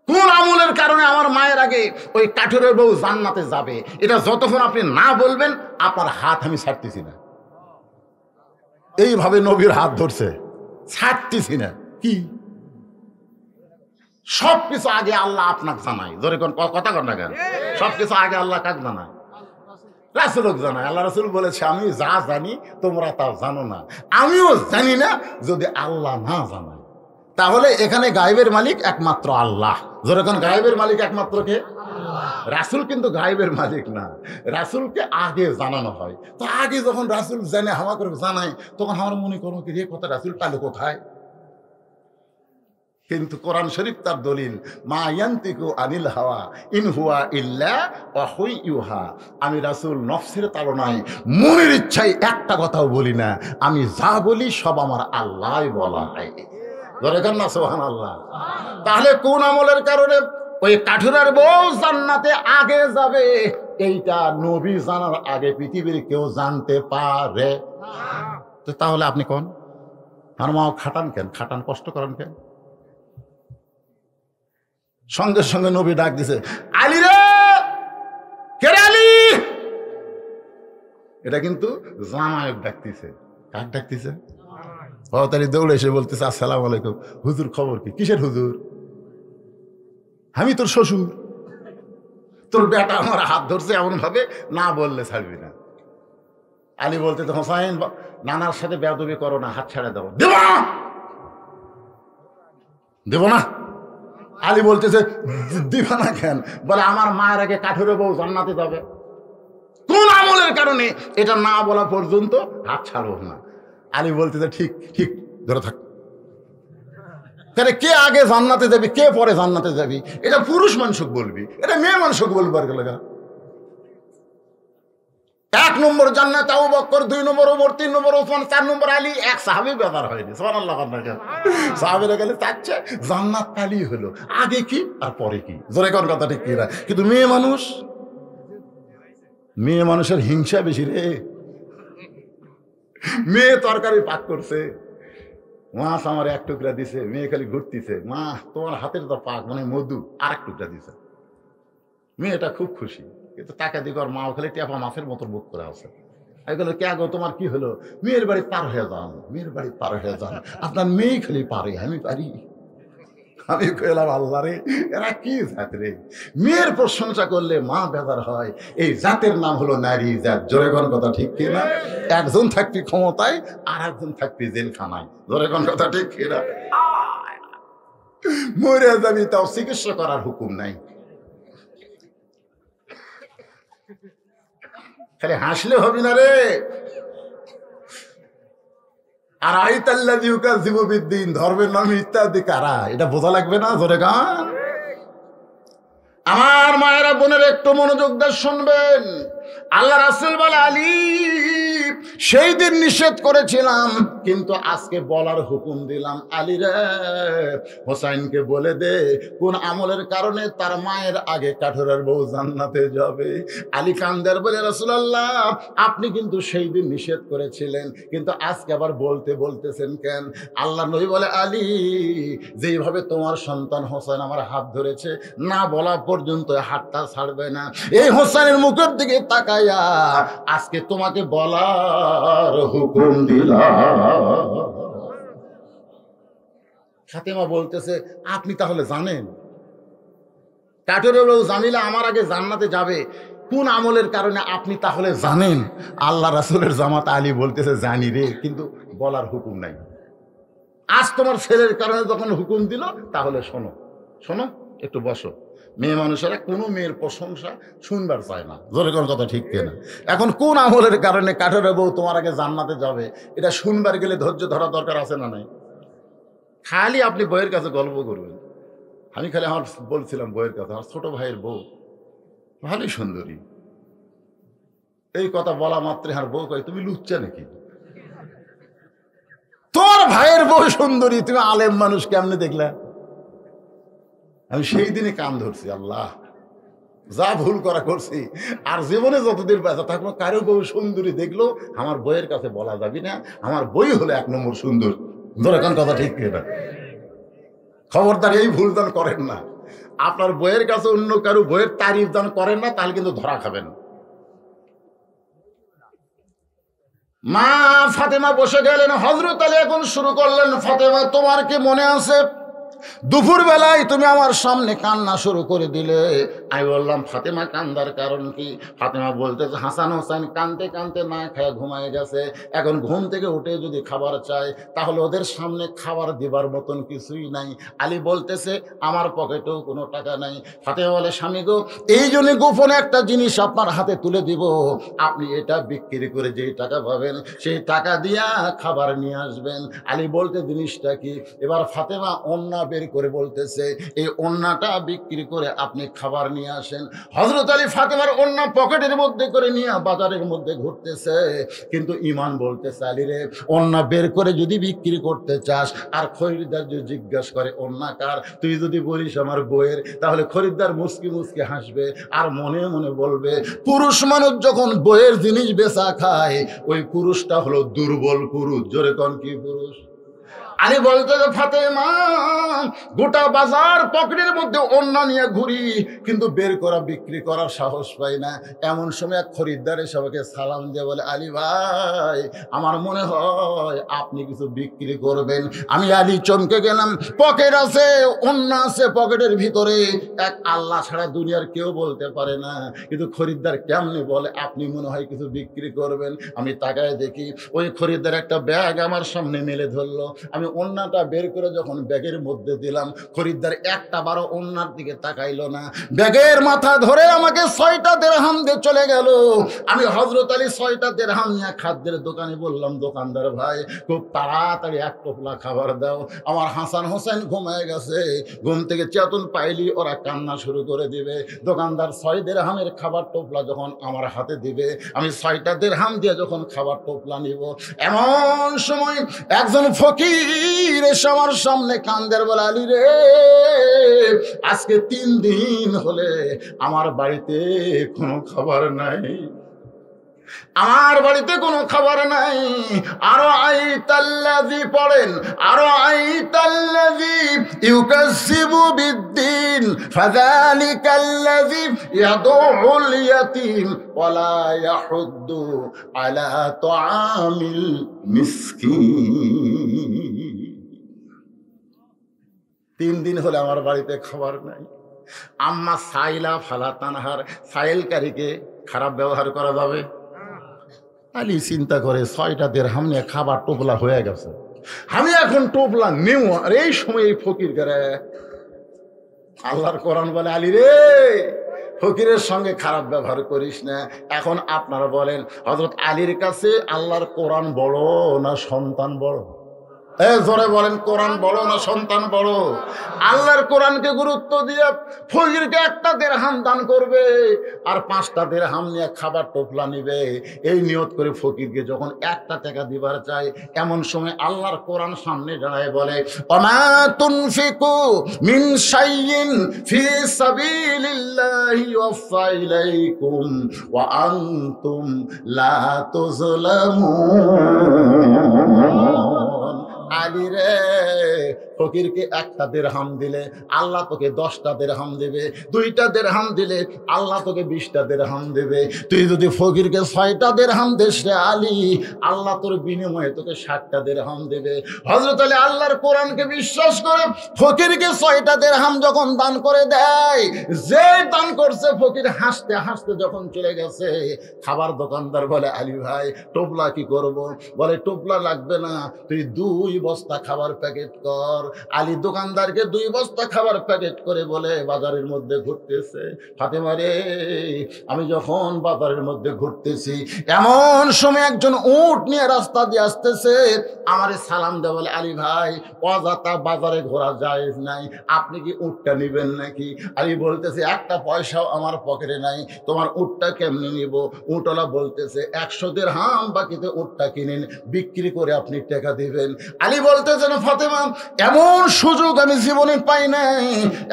কোন আমলের কারণে আমার মায়ের আগে ওই কাঠুরের বউ জান্নাতে যাবে এটা যতক্ষণ আপনি না বলবেন আপনার হাত আমি ছাড়তেছি না। এইভাবে নবীর হাত ধরছে, ছাড়তেছি না। কি সবকিছু আগে আল্লাহ আপনাকে জানায়। ধরে কোন কথা কর না কেন? সবকিছু আগে আল্লাহ কাকে জানায়? রাসূলকে জানায়। আল্লাহ রাসূল বলেছে আমি যা জানি তোমরা তাও জানো না, আমিও জানি না যদি আল্লাহ না জানায়। তাহলে এখানে গায়েবের মালিক একমাত্র আল্লাহ। যখন গায়েবের মালিক একমাত্র কে? রাসূল কিন্তু গায়েবের মালিক না, রাসূলকে আগে জানানো হয়। তো আগে যখন রাসূল জানে হাওয়া করে জানায় তখন আমার মনে করো কি রে কথা রাসূল পালো কোথায়? কিন্তু কোরআন শরীফ তার দলিল, মা ইয়ান্তিকু আনিল হাওয়া ইন হুয়া ইল্লা ওয়াহয়ুহা। আমি রাসূল নফসের তাড়নায় মনের ইচ্ছায় একটা কথাও বলি না, আমি যা বলি সব আমার আল্লাহই বলা হয়। ধরে কেন না সুবহানাল্লাহ। তাহলে কোন আমলের কারণে ওই কাঠুরার বউ জান্নাতে আগে যাবে এইটা নবী জানার আগে পৃথিবীর কেউ জানতে পারে? তো তাহলে আপনি কোন আর মা খাটান কেন? খাটান, কষ্ট করেন কেন? সঙ্গে সঙ্গে নবী ডাক দিছে, আলী রে, কে রে আলী? এটা কিন্তু জামায়ক ডাকতেছে। কাক ডাকতেছে? তারি দৌড়ে এসে বলতেছে আসসালামু আলাইকুম। হুজুর খবর কি? কিসের হুজুর? আমি তোর শ্বশুর, তোর বেটা আমার হাত ধরছে এমন ভাবে না বললে ছাড়বি না। আলী বলতে হোসাইন নানার সাথে বেয়াদবি করো না, হাত ছেড়ে দাও। দেব না, দেব না। আলী বলতেছে দিবা না কেন? বলে আমার মায়ের আগে কাঠুরে বউ জান্নাতে যাবে। কোন আমলের কারণে এটা না বলা পর্যন্ত হাত ছাড়ব না। আলী বলতেছে ঠিক ঠিক, ধরে থাক। তাহলে কে আগে জান্নাতে যাবি, কে পরে জান্নাতে যাবি? এটা পুরুষ মানুষকে বলবি, এটা মেয়ে মানুষকে বলবো। আর গেলে 1 নম্বর জান্নাত আবু বকর, 2 নম্বর ওমর, 3 নম্বর ওসমান, 4 নম্বর আলী। এক সাহাবী বেদার হয়নি। সুবহানাল্লাহ। সাহাবীরা গেলে চাচ্ছে জান্নাত কালি হলো, আগে কি আর পরে কি। জোরে কোন কথা ঠিক কি না? কিন্তু মেয়ে মানুষ মেয়ে মানুষের হিংসা বেশি রে। মেয়ে তরকারি পাক করছে, মাছ আমার এক টুকরা দিছে, মেয়ে খালি ঘুরতিছে, মা তোমার হাতের তো পাক মানে মধু, আর এক টুকরা দিছে। মেয়েটা খুব খুশি, কিন্তু টাকা দিকে ওর মাও খালি টেপা মাছের মতো বুক করে আছে। এগুলো কে গো তোমার কি হলো? মেয়ের বাড়ি পার হয়ে যান, মেয়ের বাড়ি পার হয়ে যান, আপনার মেয়ে খালি পারে, আমি পারি? আমি কইলাম আল্লাহ রে, এরা কি জাত রে? মেয়ের প্রশংসা করলে মা বেজার হয়। এই জাতের নাম হলো নারী জাত। জোরে কোন কথা ঠিক কিনা? একজন থাকবি ক্ষমতায়, আর একজন থাকবি জেলখানায়। জোরে কোন কথা ঠিক কিনা? মরে যাবি, তাও চিকিৎসা করার হুকুম নাই। খালি হাসলে হবি না রে। আর আইতাল্লাযীউকাযযিবুবিদ্দীন, ধর্মের নামে ইত্যাদি কারা, এটা বোঝা লাগবে না? জোরে গান। আমার মায়েরা বোনের একটু মনোযোগ দিয়ে শুনবেন। আল্লাহ রাসূল বলে, আলী সেই দিন নিষেধ করেছিলাম, কিন্তু আজকে বলার হুকুম দিলাম। আলী রে, হোসাইনকে বলে দে কোন আমলের কারণে তার মায়ের আগে কাঠুরের বউ জান্নাতে যাবে। আলী কান্দার বলে, রাসূলুল্লাহ আপনি কিন্তু সেই দিন নিষেধ করেছিলেন, কিন্তু আজকে আবার বলতেছেন কেন? আল্লাহ নবী বলে, আলী যেইভাবে তোমার সন্তান হোসেন আমার হাত ধরেছে, না বলা পর্যন্ত হাতটা ছাড়বে না। এই হোসেনের মুখের দিকে তাকাইয়া আজকে তোমাকে বলার হুকুম দিলাম। ফাতেমা বলতেছে, আপনি তাহলে জানেন কাঠুরের বউ জামিলা আমার আগে জান্নাতে যাবে, কোন আমলের কারণে আপনি তাহলে জানেন? আল্লাহ রাসূলের জামাতা আলী বলতেছে, জানি রে, কিন্তু বলার হুকুম নাই। আজ তোমার ছেলের কারণে যখন হুকুম দিল, তাহলে শোনো, শোনো, একটু বসো। মেয়ে মানুষেরা কোনো মেয়ের প্রশংসা শুনবার চায় না। জোরে কোন কথা ঠিক কিনা? এখন কোন আমলের কারণে কাঠুরের বউ তোমার আগে জান্নাতে যাবে, এটা শুনবার গেলে ধৈর্য ধরা দরকার আছে না নাই? খালি আপনি বইয়ের কাছে গল্প করবেন। আমি খালি আমার বলছিলাম বইয়ের কথা, আমার ছোট ভাইয়ের বউ ভালোই সুন্দরী। এই কথা বলা মাত্রে আমার বউ কয়, তুমি লুচ্চা নাকি? তোর ভাইয়ের বউ সুন্দরী, তুমি আলেম মানুষ কেমনে দেখলা? আমি সেই দিনে কান ধরছি, আল্লাহ যা ভুল করা করছি, আর জীবনে যতদিন বেঁচে থাকবো কারো বউ সুন্দরী দেখলো আমার বইয়ের কাছে বলা যাবি না, আমার বই হলো 1 নম্বর সুন্দর। ধরে কোন কথা ঠিক কিনা? খবরদার এই ভুল দান করেন না। আপনার বইয়ের কাছে অন্য কারো বইয়ের তারিফ দান করেন না, তাহলে কিন্তু ধরা খাবেন। মা ফাতেমা বসে গেলেন, হযরত আলী এখন শুরু করলেন, ফাতেমা তোমার কি মনে আছে দুপুর বেলায় তুমি আমার সামনে কান্না শুরু করে দিলে? আমি বললাম, ফাতেমা কান্দার কারণ কি? ফাতেমা বলতেছে, হাসান হোসেন কানতে কানতে না খায় ঘুমায় গেছে, এখন ঘুম থেকে উঠে যদি খাবার চায় তাহলে ওদের সামনে খাবার দিবার মতন কিছুই নাই। আলী বলতেছে, আমার পকেটেও কোনো টাকা নাই। ফাতেমা বলে, স্বামী গো, এই জন্য গোপনে একটা জিনিস আপনার হাতে তুলে দিব, আপনি এটা বিক্রি করে যেই টাকা পাবেন সেই টাকা দিয়া খাবার নিয়ে আসবেন। আলী বলতে, জিনিসটা কি? এবার ফাতেমা ওন্না বের করে বলতেছে, এই ওন্নাটা বিক্রি করে আপনি খাবার নিয়ে আসেন। হযরত আলী ফাতেমার ওন্না পকেটের মধ্যে করে নিয়ে বাজারের মধ্যে ঘুরতেছে, কিন্তু ঈমান বলতেছে, আলী রে, ওন্না বের করে যদি বিক্রি করতে চাস আর খরিদ্দার যদি জিজ্ঞাসা করে ওন্না কার, তুই যদি বলিস আমার বইয়ের, তাহলে খরিদ্দার মুস্কি মুস্কি হাসবে আর মনে মনে বলবে, পুরুষ মানুষ যখন বইয়ের জিনিস বেচা খায়, ওই পুরুষটা হলো দুর্বল পুরুষ। জোরে কোন কি পুরুষ? আলী বলতে, ফাতেমা গোটা বাজার পকেটের মধ্যে ওন্না নিয়ে ঘুরি, কিন্তু বের করা বিক্রি করার সাহস পাই না। এমন সময় এক খরিদ্দার সবাইকে সালাম দিয়ে বলে, আলী ভাই, আমার মনে হয় আপনি কিছু বিক্রি করবেন। আমি আলী চমকে গেলাম, পকেট আছে, ওন্না আছে পকেটের ভিতরে, এক আল্লাহ ছাড়া দুনিয়ার কেউ বলতে পারে না, কিন্তু খরিদ্দার কেমনে বলে আপনি মনে হয় কিছু বিক্রি করবেন? আমি তাকায় দেখি ওই খরিদ্দার একটা ব্যাগ আমার সামনে মেলে ধরলো। আমি ওন্নাটা বের করে যখন ব্যাগের মধ্যে দিলাম, খরিদ্দার একটা বারো ওন্নার দিকে তাকাইলো না, ব্যাগের মাথা ধরে আমাকে 6টা দিরহাম দিয়ে চলে গেল। আমি হযরত আলী 6টা দিরহাম নিয়ে খাদ্যের দোকানে বললাম, দোকানদার ভাই, খুব তাড়াতাড়ি 1 টোপলা খাবার দাও, আমার হাসান হোসেন ঘুমায় গেছে, ঘুম থেকে চেতন পাইলি ওরা কান্না শুরু করে দিবে। দোকানদার 6 দিরহামের খাবার টোপলা যখন আমার হাতে দিবে, আমি 6টা দিরহাম দিয়ে যখন খাবার টোপলা নিব, এমন সময় একজন ফকির এসে আমার সামনে কান্দের বলে, আলী রে, আজকে 3 দিন হলে আমার বাড়িতে কোনো খাবার নাই, আমার বাড়িতে কোনো খাবার নাই। আরো আইতাল্লাযী পড়েন, আরো আইতাল্লাযী ইউকাজ্জিবু বিদ্দিন ফাযালিকাল্লাযী ইয়াদউল ইয়াতীম ওয়ালা ইয়াহুদ্দু আলা তুআমিল মিসকিন। 3 দিন হলে আমার বাড়িতে খাবার নাই। আম্মা সাইলা ফালা তানহার, সাইলকারীকে খারাপ ব্যবহার করা যাবে? আলী চিন্তা করে 6টা দিরহাম নিয়ে খাবার টোপলা হয়ে গেছে, আমি এখন টোপলা নেব। আর এই সময় এই ফকির করে, আল্লাহর কোরআন বলে আলী রে ফকিরের সঙ্গে খারাপ ব্যবহার করিস না। এখন আপনারা বলেন হযরত আলীর কাছে আল্লাহর কোরআন বড় না সন্তান বড়? জোরে বলেন, কোরআন বড় না সন্তান বড়? আল্লাহর কোরআনকে গুরুত্ব দিয়ে ফকিরকে 1টা দিরহাম দান করবে আর 5টা দিরহাম নিয়ে খাবার টোপলা নিবে। এই নিয়ত করে ফকিরকে যখন 1টা টাকা দিবার চায়, এমন সময় আল্লাহর কোরআন সামনে দাঁড়ায় বলে ওমা তুনফিকু মিন শাইইন ফি সাবিলিল্লাহি ওয়াফা ইলাইকুম ওয়া আনতুম লা তুযলামুন। আলী রে ফকিরকে 1টা দিরহাম দিলে আল্লাহ তোকে 10টা দিরহাম দেবে, 2টা দিরহাম দিলে আল্লাহ তোকে 20টা দিরহাম দেবে। তুই যদি ফকিরকে 6টা দিরহাম দিস রে আলী, আল্লাহ তোর বিনিময়ে তোকে 60টা দিরহাম দেবে। হযরত আলী আল্লাহর কোরআনকে বিশ্বাস করে ফকিরকে 6টা দিরহাম যখন দান করে দেয়, যে দান করছে ফকির হাসতে হাসতে যখন চলে গেছে, খাবার দোকানদার বলে আলী ভাই টোপলা কি করব? বলে টোপলা লাগবে না, তুই 2 বস্তা খাবার প্যাকেট কর। আলী দোকানদারকে 2 বস্তা খাবার প্যাকেট করে বলে বাজারের মধ্যে ঘুরতেছে। ফাতেমা রে, আমি যখন বাজারের মধ্যে ঘুরতেছি, এমন সময় একজন উট নিয়ে রাস্তা দিয়ে আসতেছে, আমারে সালাম দেয়, বলে আলী ভাই অযথা বাজারে ঘোরা জায়েজ নাই, আপনি কি উটটা নেবেন নাকি? আলী বলতেছে 1টা পয়সাও আমার পকেটে নাই, তোমার উটটা কেমনে নিব? উটওয়ালা বলতেছে 100 দিরহাম বাকিতে উটটা কিনেন, বিক্রি করে আপনি টাকা দিবেন। আলী বলতেছেন ফাতেমা এমন সুযোগ আমি জীবনে পাই নাই,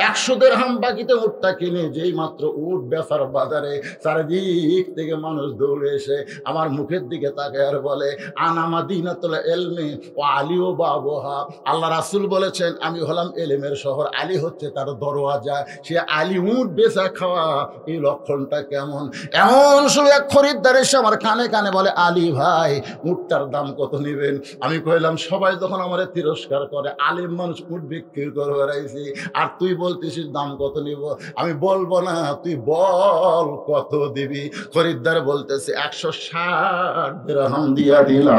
100 দিরহাম বাকিতে উটটা কিনে যেই মাত্র উট বেচার বাজারে, চারিদিক থেকে মানুষ দৌড়ে এসে আমার মুখের দিকে তাকায় আর বলে আনা মাদিনাতুল ইলমি ওয়া আলী ও বাবুহা। আল্লাহ রাসূল বলেছেন আমি হলাম ইলমের শহর, আলী হচ্ছে তার দরওয়াজা। সে আলী উট বেচা খাওয়া, এই লক্ষণটা কেমন? এমন সময় এক খরিদ্দার এসে আমার কানে কানে বলে আলী ভাই উটটার দাম কত নেবেন? আমি কইলাম সবাই যখন আমারে তিরস্কার করে, আলিম মানুষ উট বিক্রি করে বেড়াইছি, আর তুই বলতেছিস দাম কত নিব? আমি বলবো না, তুই বল কত দিবি? খরিদ্দার বলতেছে 160 দিরহাম দিয়া দিলাম।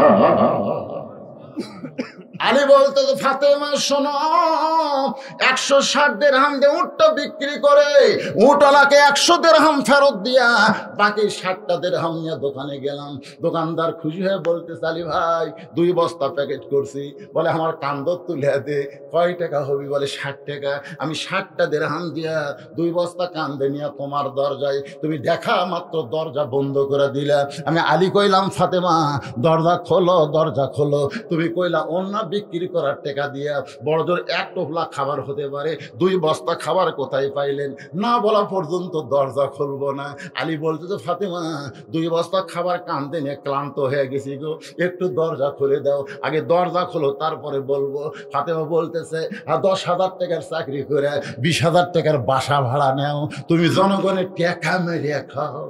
আলী বলতে ফাতেমা শোনো, 160 দিরহাম দিয়ে উটটা বিক্রি করে উটওয়ালাকে 100 দিরহাম ফেরত দিয়া বাকি 60টা দিরহাম নিয়ে দোকানে গেলাম। দোকানদার খুশি হয়ে বলতে আলী ভাই 2 বস্তা প্যাকেট করছি। বলে আমার কান্দর তুলে দে, কয় টাকা হবি? বলে 60 টাকা। আমি 60টা দিরহাম দিয়া 2 বস্তা কান্দে নিয়ে তোমার দরজায়, তুমি দেখা মাত্র দরজা বন্ধ করে দিলা। আমি আলী কইলাম ফাতেমা দরজা খোলো, দরজা খোলো। তুমি কইলা অন্য বিক্রি করার টাকা দিয়া বড় জোর 1 টোপলা খাবার হতে পারে, 2 বস্তা খাবার কোথায় পাইলেন? না বলা পর্যন্ত দরজা খুলবো না। আলী বলতে তো ফাতেমা 2 বস্তা খাবার কান্দে নিয়ে ক্লান্ত হয়ে গেছি গো, একটু দরজা খুলে দাও। আগে দরজা খোলো তারপরে বলবো। ফাতেমা বলতেছে 10,000 টাকার চাকরি করে 20,000 টাকার বাসা ভাড়া নেও, তুমি জনগণের টাকা মেরে খাও।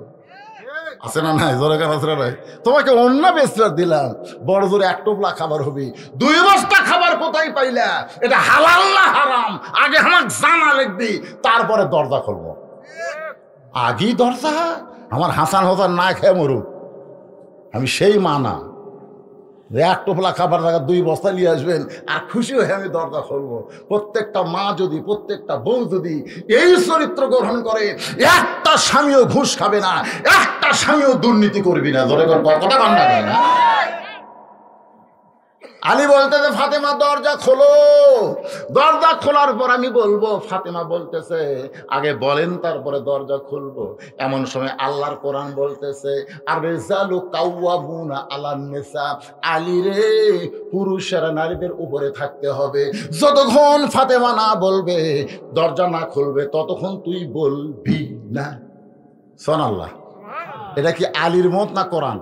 আছে না নাই? জোরে কান আছে না নাই? তোমাকে অন্য বেচরা দিলাম, বড় জোরে 1 টোপলা খাবার হবি, 2 বস্তা খাবার কোথায় পাইলা? এটা হালাল না হারাম? আগে আমাকে জানা লিখবি, তারপরে দরজা খুলবো। আগেই দরজা? আমার হাসান হোসান না খেয়ে মরুক, আমি সেই মানা 1 টোপলা খাবার টাকা 2 বস্তা নিয়ে আসবেন আর খুশি হয়ে আমি দরজা খুলবো। প্রত্যেকটা মা যদি, প্রত্যেকটা বউ যদি এই চরিত্র গ্রহণ করে, একটা স্বামীও ঘুষ খাবে না, একটা স্বামীও দুর্নীতি করবি না। ধরে কথা কান্না করে না। আলী বলতেছে ফাতেমা দরজা খোলো। দরজা খোলার পর আমি বলবো। ফাতেমা বলতেছে আগে বলেন তারপরে দরজা খুলবো। এমন সময় আল্লাহর কোরআন বলতেছে আর রিজালু কাওয়ামুনা আলান নিসা, আলী রে পুরুষেরা নারীদের উপরে থাকতে হবে। যতক্ষণ ফাতেমা না বলবে, দরজা না খুলবে, ততক্ষণ তুই বলবি না। সুবহানাল্লাহ। এটা কি আলীর মত না কোরআন?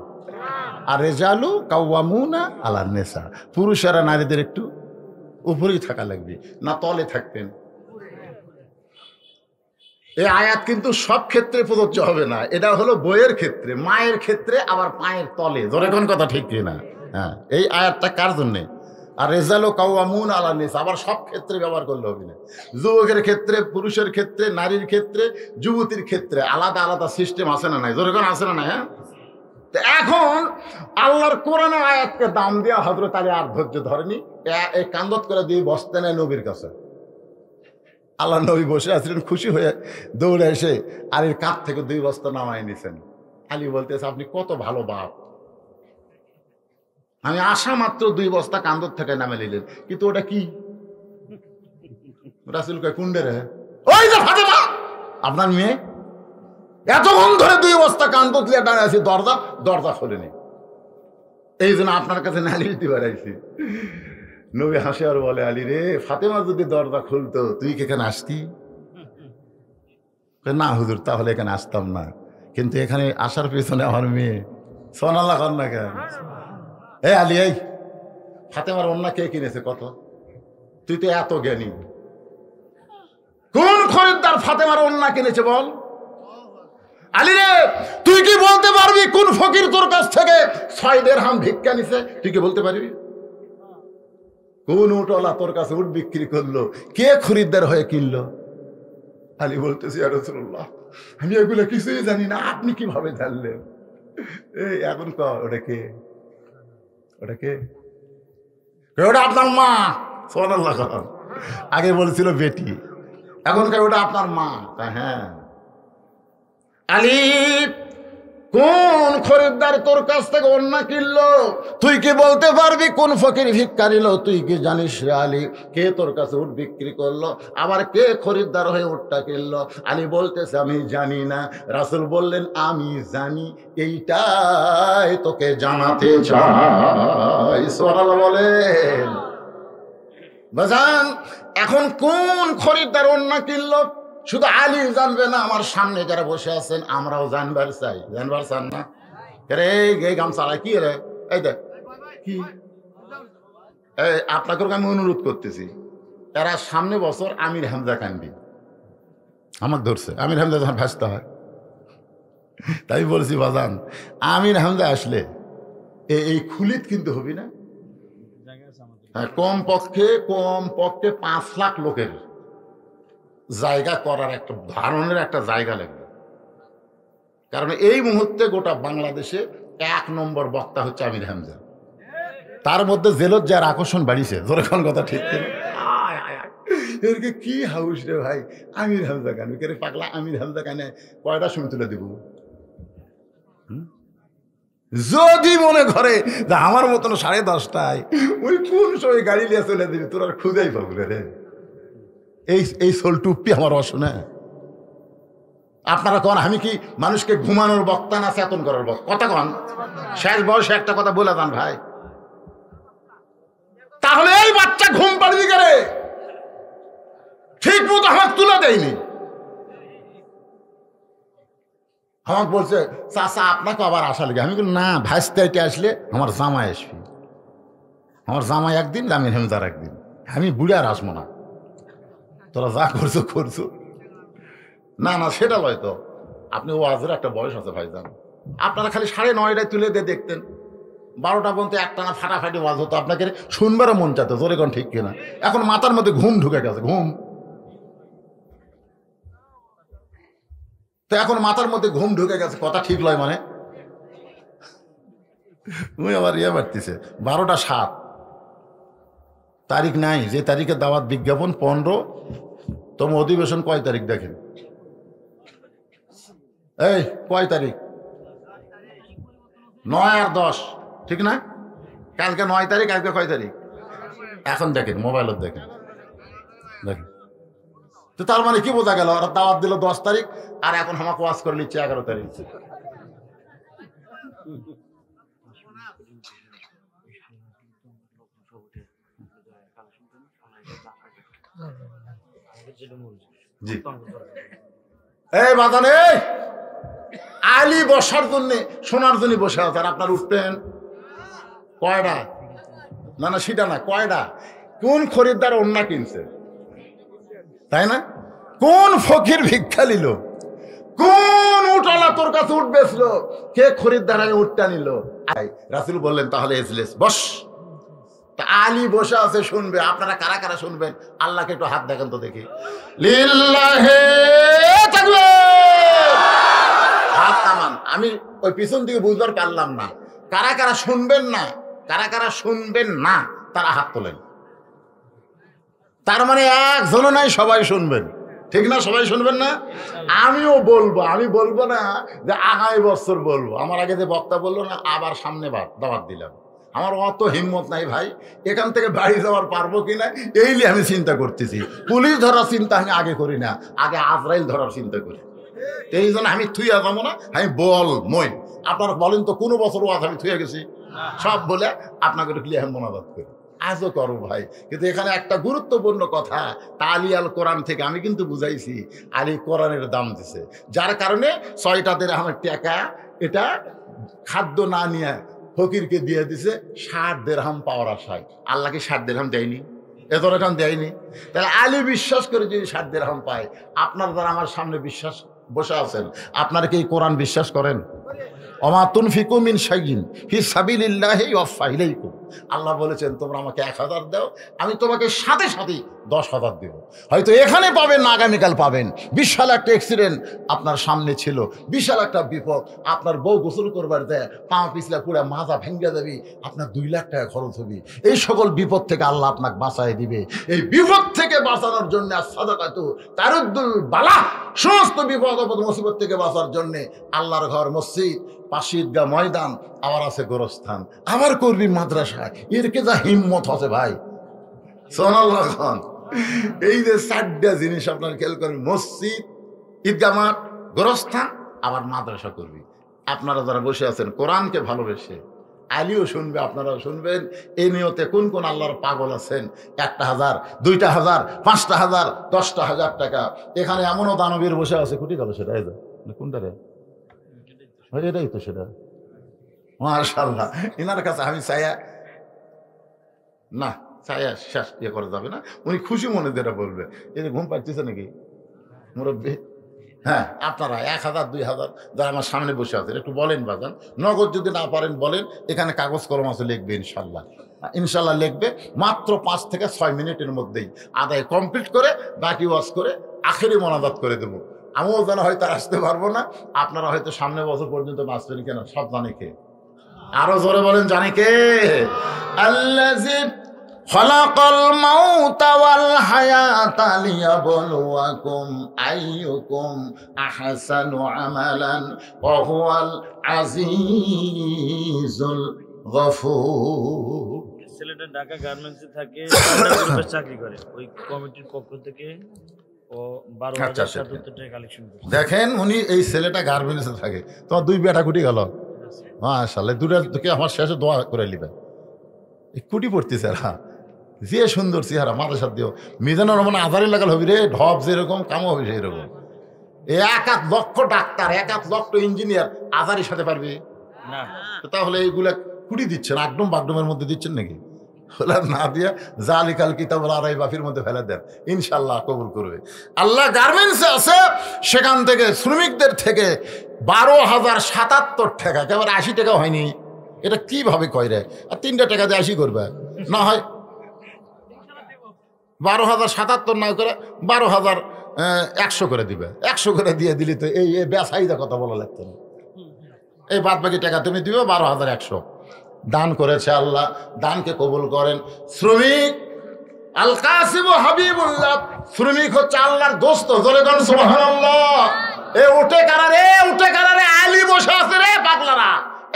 আর রেজালু কাওয়ামুনা আলান নিসা, পুরুষেরা নারীদের একটু উপরেই থাকা লাগবে, না তলে থাকতেন। এই আয়াত কিন্তু সব ক্ষেত্রে প্রযোজ্য হবে না, এটা হলো বইয়ের ক্ষেত্রে, মায়ের ক্ষেত্রে, আবার পায়ের তলে। ধরে কোন কথা ঠিক কিনা? হ্যাঁ, এই আয়াতটা কার জন্যে? আর রেজালু কাওয়ামুন আলান নিসা আবার সব ক্ষেত্রে ব্যবহার করলে হবে না। যুবকের ক্ষেত্রে, পুরুষের ক্ষেত্রে, নারীর ক্ষেত্রে, যুবতীর ক্ষেত্রে আলাদা আলাদা সিস্টেম আছে না নাই? ধরে কোন আছে না নাই? হ্যাঁ, এখন আল্লাহর কোরআনের আয়াতকে দাম দেওয়া হযরত আলী আর ধৈর্য ধরেনি, এই কান্দত করে দিয়ে বসতে নেয় নবীর কাছে। আল্লাহ নবী বসে আছিলেন, খুশি হয়ে দৌড়ে এসে আলীর কাঁধ থেকে 2 বস্তা নামাই নিছেন। আলী বলতেছে, আপনি কত ভালো বাপ, আমি আসা মাত্র 2 বস্তা কান্দর থেকে নামে নিলেন, কিন্তু ওটা কি? রাসূল কয়, কুন্ডে রে? ওই যে ফাতেমা আপনার মেয়ে, এতক্ষণ ধরে 2 বস্তা কান্দত লিয়ে দাঁড়িয়ে আছি, দরজা খোলেনি, এই জন্য আপনার কাছে নালিশ দিবার আইছি। নবী হাসে আর বলে, আলী রে, ফাতেমা যদি দরজা খুলতো তুই কি এখানে আসতি? না হুজুর, তাহলে এখানে আসতাম না, কিন্তু এখানে আসার পেছনে আমার মেয়ে। সোনাল্লাহ কর না কেন? এই আলী, এই ফাতেমার ওন্না কে কিনেছে কত? তুই তো এত জ্ঞানী, কোন খরিদ্দার ফাতেমার ওন্না কিনেছে বল? আলী রে, তুই কি বলতে পারবি কোন ফকির তোর কাছ থেকে 6 দিরহাম ভিক্ষা নিছে? তুই কি বলতে পারবি? কোন উটওয়ালা তোর কাছে উট বিক্রি করলো? কে খরিদ্দার হয়ে কিনলো? আলী বলতেছি, ইয়া রাসূলুল্লাহ, আমি এগুলো কিছুই জানি না, আপনি কিভাবে জানলেন? এই এখন ওটা কে? ওটা কে? ওটা আপনার মা। সুবহানাল্লাহ। আগে বলছিল বেটি, এখন ওটা আপনার মা। হ্যাঁ। আলী, কোন খরিদ্দার তোর কাছ থেকে ওন্না কিনলো? তুই কি বলতে পারবি কোন ফকির ভিক্ষা নিল? তুই কি জানিস রে আলী, কে তোর কাছে উট বিক্রি করলো, আবার কে খরিদ্দার হয়ে উটটা কিনলো? আলী বলতেছে, আমি জানি না। রাসূল বললেন, আমি জানি, এইটাই তোকে জানাতে চাই। সুবহানাল্লাহ বলেন। বাজান, এখন কোন খরিদ্দার ওন্না কিনলো শুধু আলী জানবে না, আমার সামনে যারা বসে আছেন আমরাও জানবার চাই। জানবার চান না? রে এই গামছা কি রে? এই দেখ কি, আপনাকে আমি অনুরোধ করতেছি, এরা সামনে বছর আমির হামজা কান্দি আমাকে ধরছে। আমির হামজা যখন ভাসতে হয়, তাই বলছি বাজান, আমির হামজা আসলে এই খুলিত কিন্তু হবি না। হ্যাঁ, কমপক্ষে 5 লাখ লোকের জায়গা করার একটা ধারণের একটা জায়গা লাগবে। কারণ এই মুহূর্তে গোটা বাংলাদেশে 1 নম্বর বক্তা হচ্ছে আমির হামজা। তার মধ্যে জেলত যার আকর্ষণ বাড়িছে। যেরকম কথা ঠিক এরকে কি হাউস রে ভাই, আমির হামজা গান কে পাগলা, আমির হামজা গানে কয়টা সময় তুলে দিব? যদি মনে করে যে আমার মতন 10:30টায় ওই কোন সময় গাড়ি নিয়ে চলে দিবি, তোর আর খুঁজেই পাবো রে। এই সোল টুপি আমার অশোনা। আপনারা কন আমি কি মানুষকে ঘুমানোর বক্তা না চেতন করার বক্তা? কথা কন, শেষ বয়সে একটা কথা বলে যান ভাই। তাহলে এই বাচ্চা ঘুম পাড়বি করে ঠিক মতো আমাকে তুলে দেয়নি। আমাকে বলছে, চাচা আপনাকে আবার আসা লাগে। আমি বলি, না, ভাইস্তাইতে আসলে আমার জামাই আসবি। আমার জামাই একদিন, আমির হামজার একদিন। আমি বুড়ে আর আসবো না, তোরা যা করছো। না না, সেটা লয় তো, আপনি ওয়াজের একটা বয়স আছে ভাইজান। আপনারা খালি 9:30টায় তুলে দিয়ে দেখতেন, 12টা পর্যন্ত একটানা ফাটাফাটি ওয়াজ হতো, আপনাকে শুনবারও মন চাইতো। জোরে কোন ঠিক কিনা? এখন মাথার মধ্যে ঘুম ঢুকে গেছে, ঘুম। তো এখন মাথার মধ্যে ঘুম ঢুকে গেছে, কথা ঠিক লয় মানে? তুমি আবার মারতেছে। 12টা 7 তারিখ নাই, যে তারিখে দাওয়াত বিজ্ঞাপন 15তম অধিবেশন কয় তারিখ দেখেন? এই কয় তারিখ? 9 আর 10, ঠিক না? কালকে 9 তারিখ, আজকে কয় তারিখ? এখন দেখেন, মোবাইলত দেখেন। তো তার মানে কি বোঝা গেল? ওরা দাওয়াত দিল 10 তারিখ, আর এখন আমাকে ওয়াজ করে নিচ্ছে 11 তারিখ। জি, এই বাজান, আলী বসার জন্য শোনার জন্য বসে আছে, আর আপনার উঠতেন কয়টা? না না সেটা না, কয়টা? কোন খরিদ্দার অন্য কিনছে, তাই না? কোন ফকির ভিক্ষা নিল, কোন উঠলা তোর কাছে উঠ বেচলো, কে খরিদ্দার আগে উঠটা নিল? রাসূল বললেন তাহলে এজলিস, বস। তা আলী বসে আছে, শুনবে। আপনারা কারা কারা শুনবেন? আল্লাহকে একটু হাত দেখেন তো দেখি। লিল্লাহে তাকবীর, হাত নামান। আমি ওই পিছন দিকে বুঝবার পারলাম না কারা কারা শুনবেন না, কারা কারা শুনবেন না তারা হাত তোলেন। তার মানে একজনও নাই, সবাই শুনবেন, ঠিক না? সবাই শুনবেন না? আমিও বলবো, আমি বলবো না যে আগামী বছর বলবো। আমার আগে যে বক্তা বললো না, আবার সামনে দাওয়াত দিলাম। আমার অত হিম্মত নাই ভাই, এখান থেকে বাড়ি যাওয়ার পারবো কিনা এই নিয়ে আমি চিন্তা করতেছি। পুলিশ ধরার চিন্তা আমি আগে করি না, আগে আজরাইল ধরার চিন্তা করি। এই জন্য আমি থুইয়া যাবো না, আমি বল মই। আপনারা বলেন তো কোনো বছর ওয়াজ আমি থুয়ে গেছি? সব বলে আপনাকে ক্লিয়ার মোনাজাত করি, আজও করো ভাই। কিন্তু এখানে একটা গুরুত্বপূর্ণ কথা, তালি আল কোরআন থেকে আমি কিন্তু বুঝাইছি আলী কোরআনের দাম দিছে, যার কারণে 6টা দিরহামের টাকা এটা খাদ্য না নিয়ে ফকিরকে দিয়ে দিছে 60 দিরহাম পাওয়ার আশায়। আল্লাহকে 60 দিরহাম দেয়নি, এত রকম দেয়নি। তাহলে আলী বিশ্বাস করে যদি 60 দিরহাম পায়, আপনার দ্বারা আমার সামনে বিশ্বাস বসে আছেন, আপনারা কি এই কোরআন বিশ্বাস করেন? ওমা তুনফিকু মিন শাইইন ফি সাবিলিল্লাহি ইউওয়াফা ইলাইকুম। আল্লাহ বলেছেন তোমরা আমাকে 1000 দাও, আমি তোমাকে সাথে সাথে 10,000 দেব। হয়তো এখানে পাবেন না, আগামীকাল পাবেন। বিশাল একটা অ্যাক্সিডেন্ট আপনার সামনে ছিল, বিশাল একটা বিপদ, আপনার বউ গোসল করবার দেয়, পা পিছলা পুরা মাজা ভেঙ্গে দেবে, আপনার 2 লাখ টাকা খরচ হবে। এই সকল বিপদ থেকে আল্লাহ আপনাকে বাঁচায় দিবে। এই বিপদ থেকে বাঁচানোর জন্য সাদাকাতু তারুদ্দুল বালা, সমস্ত বিপদ আপদ মুসিবত থেকে বাঁচার জন্য আল্লাহর ঘর, মসজিদ, পাশে ঈদগাহ ময়দান, আবার আছে গোরস্থান, আবার করবি মাদ্রাসা। এর কে যা হিম্মত আছে ভাই, সুবহানাল্লাহ খান। এই যে 4টা জিনিস আপনার খেয়াল করবেন, মসজিদ, ঈদগাহ মাঠ, গোরস্থান, আবার মাদ্রাসা করবি। আপনারা যারা বসে আছেন কোরআনকে ভালোবেসে, আলীও শুনবে, আপনারাও শুনবেন। এই নিয়তে কোন কোন আল্লাহর পাগল আছেন, 1,000, 2,000, 5,000, 10,000 টাকা। এখানে এমনও দানবীর বসে আছে, কুটি গেল সেটা, এই কোনটা রে, এটাই তো সেটা। মাশাআল্লাহ, এনার কাছে আমি চাইয়া না, চাইয়া শেষ ইয়ে করা যাবে না। উনি খুশি মনে যেটা বলবে। এই ঘুম পাচ্ছিছে নাকি মুরব্বী? হ্যাঁ, আপনারা 1,000, 2,000 যারা আমার সামনে বসে আছেন একটু বলেন বাজান। নগদ যদি না পারেন বলেন, এখানে কাগজ কলম আছে, লিখবে ইনশাল্লাহ। ইনশাল্লাহ লিখবে। মাত্র 5 থেকে 6 মিনিটের মধ্যেই আদায় কমপ্লিট করে বাকি ওয়াজ করে আখেরি মোনাজাত করে দেবো। আমিও যেন হয়তো আসতে পারবো না, আপনারা হয়তো সামনে বছর পর্যন্ত বাঁচবেন কেন, সব জানে কে? আরো জোরে বলেন, জানে কে? আল্লাযী খালাকাল মাউতা ওয়াল হায়াতা লিয়াবলুয়াকুম আইয়ুকুম আহসানু আমালান ওয়া হুয়াল আজিজুল গফুর। ছেলেটা ঢাকা গার্মেন্টসে থাকে, চাকরি করে। ওই কমিটির পক্ষ থেকে ও 12,077 টাকা কালেকশন করে। দেখেন, উনি এই ছেলেটা গার্মেন্টসে থাকে, তোমার 2 বেটা কুটি গেল। মাশাআল্লাহ, 2টা তোকে আমার শেষে দোয়া করে নিবে। এই কুটি পড়তেছে এরা, যে সুন্দর চেহারা, মাথার সাথে দিও মিজানুর রহমান আজারি লাগাল হবি রে, ঢপ যেরকম কামও হবে সেরকম। 1 লক্ষ ডাক্তার, 1 লক্ষ ইঞ্জিনিয়ার আজারির সাথে পারবি না? তাহলে এইগুলা কুটি দিচ্ছেন, একদম বাগডমের মধ্যে দিচ্ছেন নাকি? না দিয়া জালিকাল কিতাবুল আরাই বাফির মধ্যে ফেলে দেন, ইনশাল্লাহ কবুল করবে আল্লাহ। গার্মেন্টসে আছে, সেখান থেকে শ্রমিকদের থেকে 12,077 টাকা, কেবল 80 টাকা হয়নি। এটা কিভাবে কয় রে? আর 3টা টাকা দিয়ে 80 করবে না হয়? 12,077 না করে 12,100 করে দিবে। 100 করে দিয়ে দিলি তো এই বেসাইদা কথা বলা লাগতো না। এই বাদ বাকি টাকা তুমি দিবে 12,100। দান করেছে আল্লাহ, দানকে কবুল করেন। শ্রমিক আল কাসিম হাবিবুল্লাহ, শ্রমিক হচ্ছে আল্লাহর দোস্ত। জোরে বলেন সুবহানাল্লাহ। এ উঠে কারারে, উঠে কারারে, আলী বসে আছে রে পাগলারা।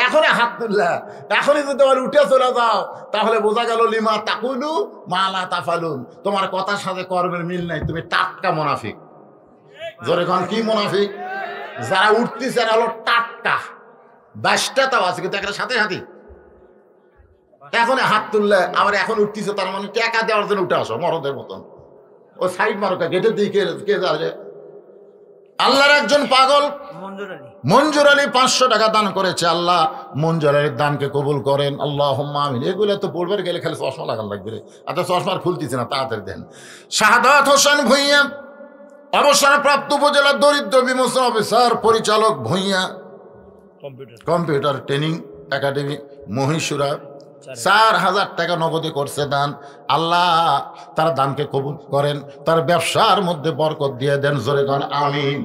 এখনই হাত তুললা, এখনই যদি তোমার উঠে চলে যাও, তাহলে বোঝা গেল লিমা তাকুলু মা লা তাফালুন, তোমার কথার সাথে কর্মের মিল নাই, তুমি টাটকা মুনাফিক। জোরে কোন কি মুনাফিক? যারা উঠতেছে এরা হলো টাটকা, 22টা তাও আছে, কিন্তু একটা সাথে সাথে এখন হাত তুললে আবার এখন উঠতেছে, তার মানে টাকা দেওয়ার জন্য উঠে আসো মরদের মতন। ও সাইড মারো, গেটের দিকে কে যাবে? আল্লাহর একজন পাগল মঞ্জুর আলী 500 টাকা দান করেছে। আল্লাহ মঞ্জুর আলীর দানকে কবুল করেন, আল্লাহুম্মা আমিন। এগুলো তো পড়বার গেলে খালি চশমা লাগান লাগবে রে। আচ্ছা চশমার খুলতেছে না, তাড়াতাড়ি দেন। শাহাদাত হোসেন ভূঁইয়া অবসরপ্রাপ্ত উপজেলার দরিদ্র বিমোচন অফিসার পরিচালক ভূঁইয়া কম্পিউটার ট্রেনিং একাডেমি মহীশূরা 4000 টাকা নগদে করছে দান। আল্লাহ তার দানকে কবুল করেন, তার ব্যবসার মধ্যে বরকত দিয়ে দেন। জোরে গান আমিন,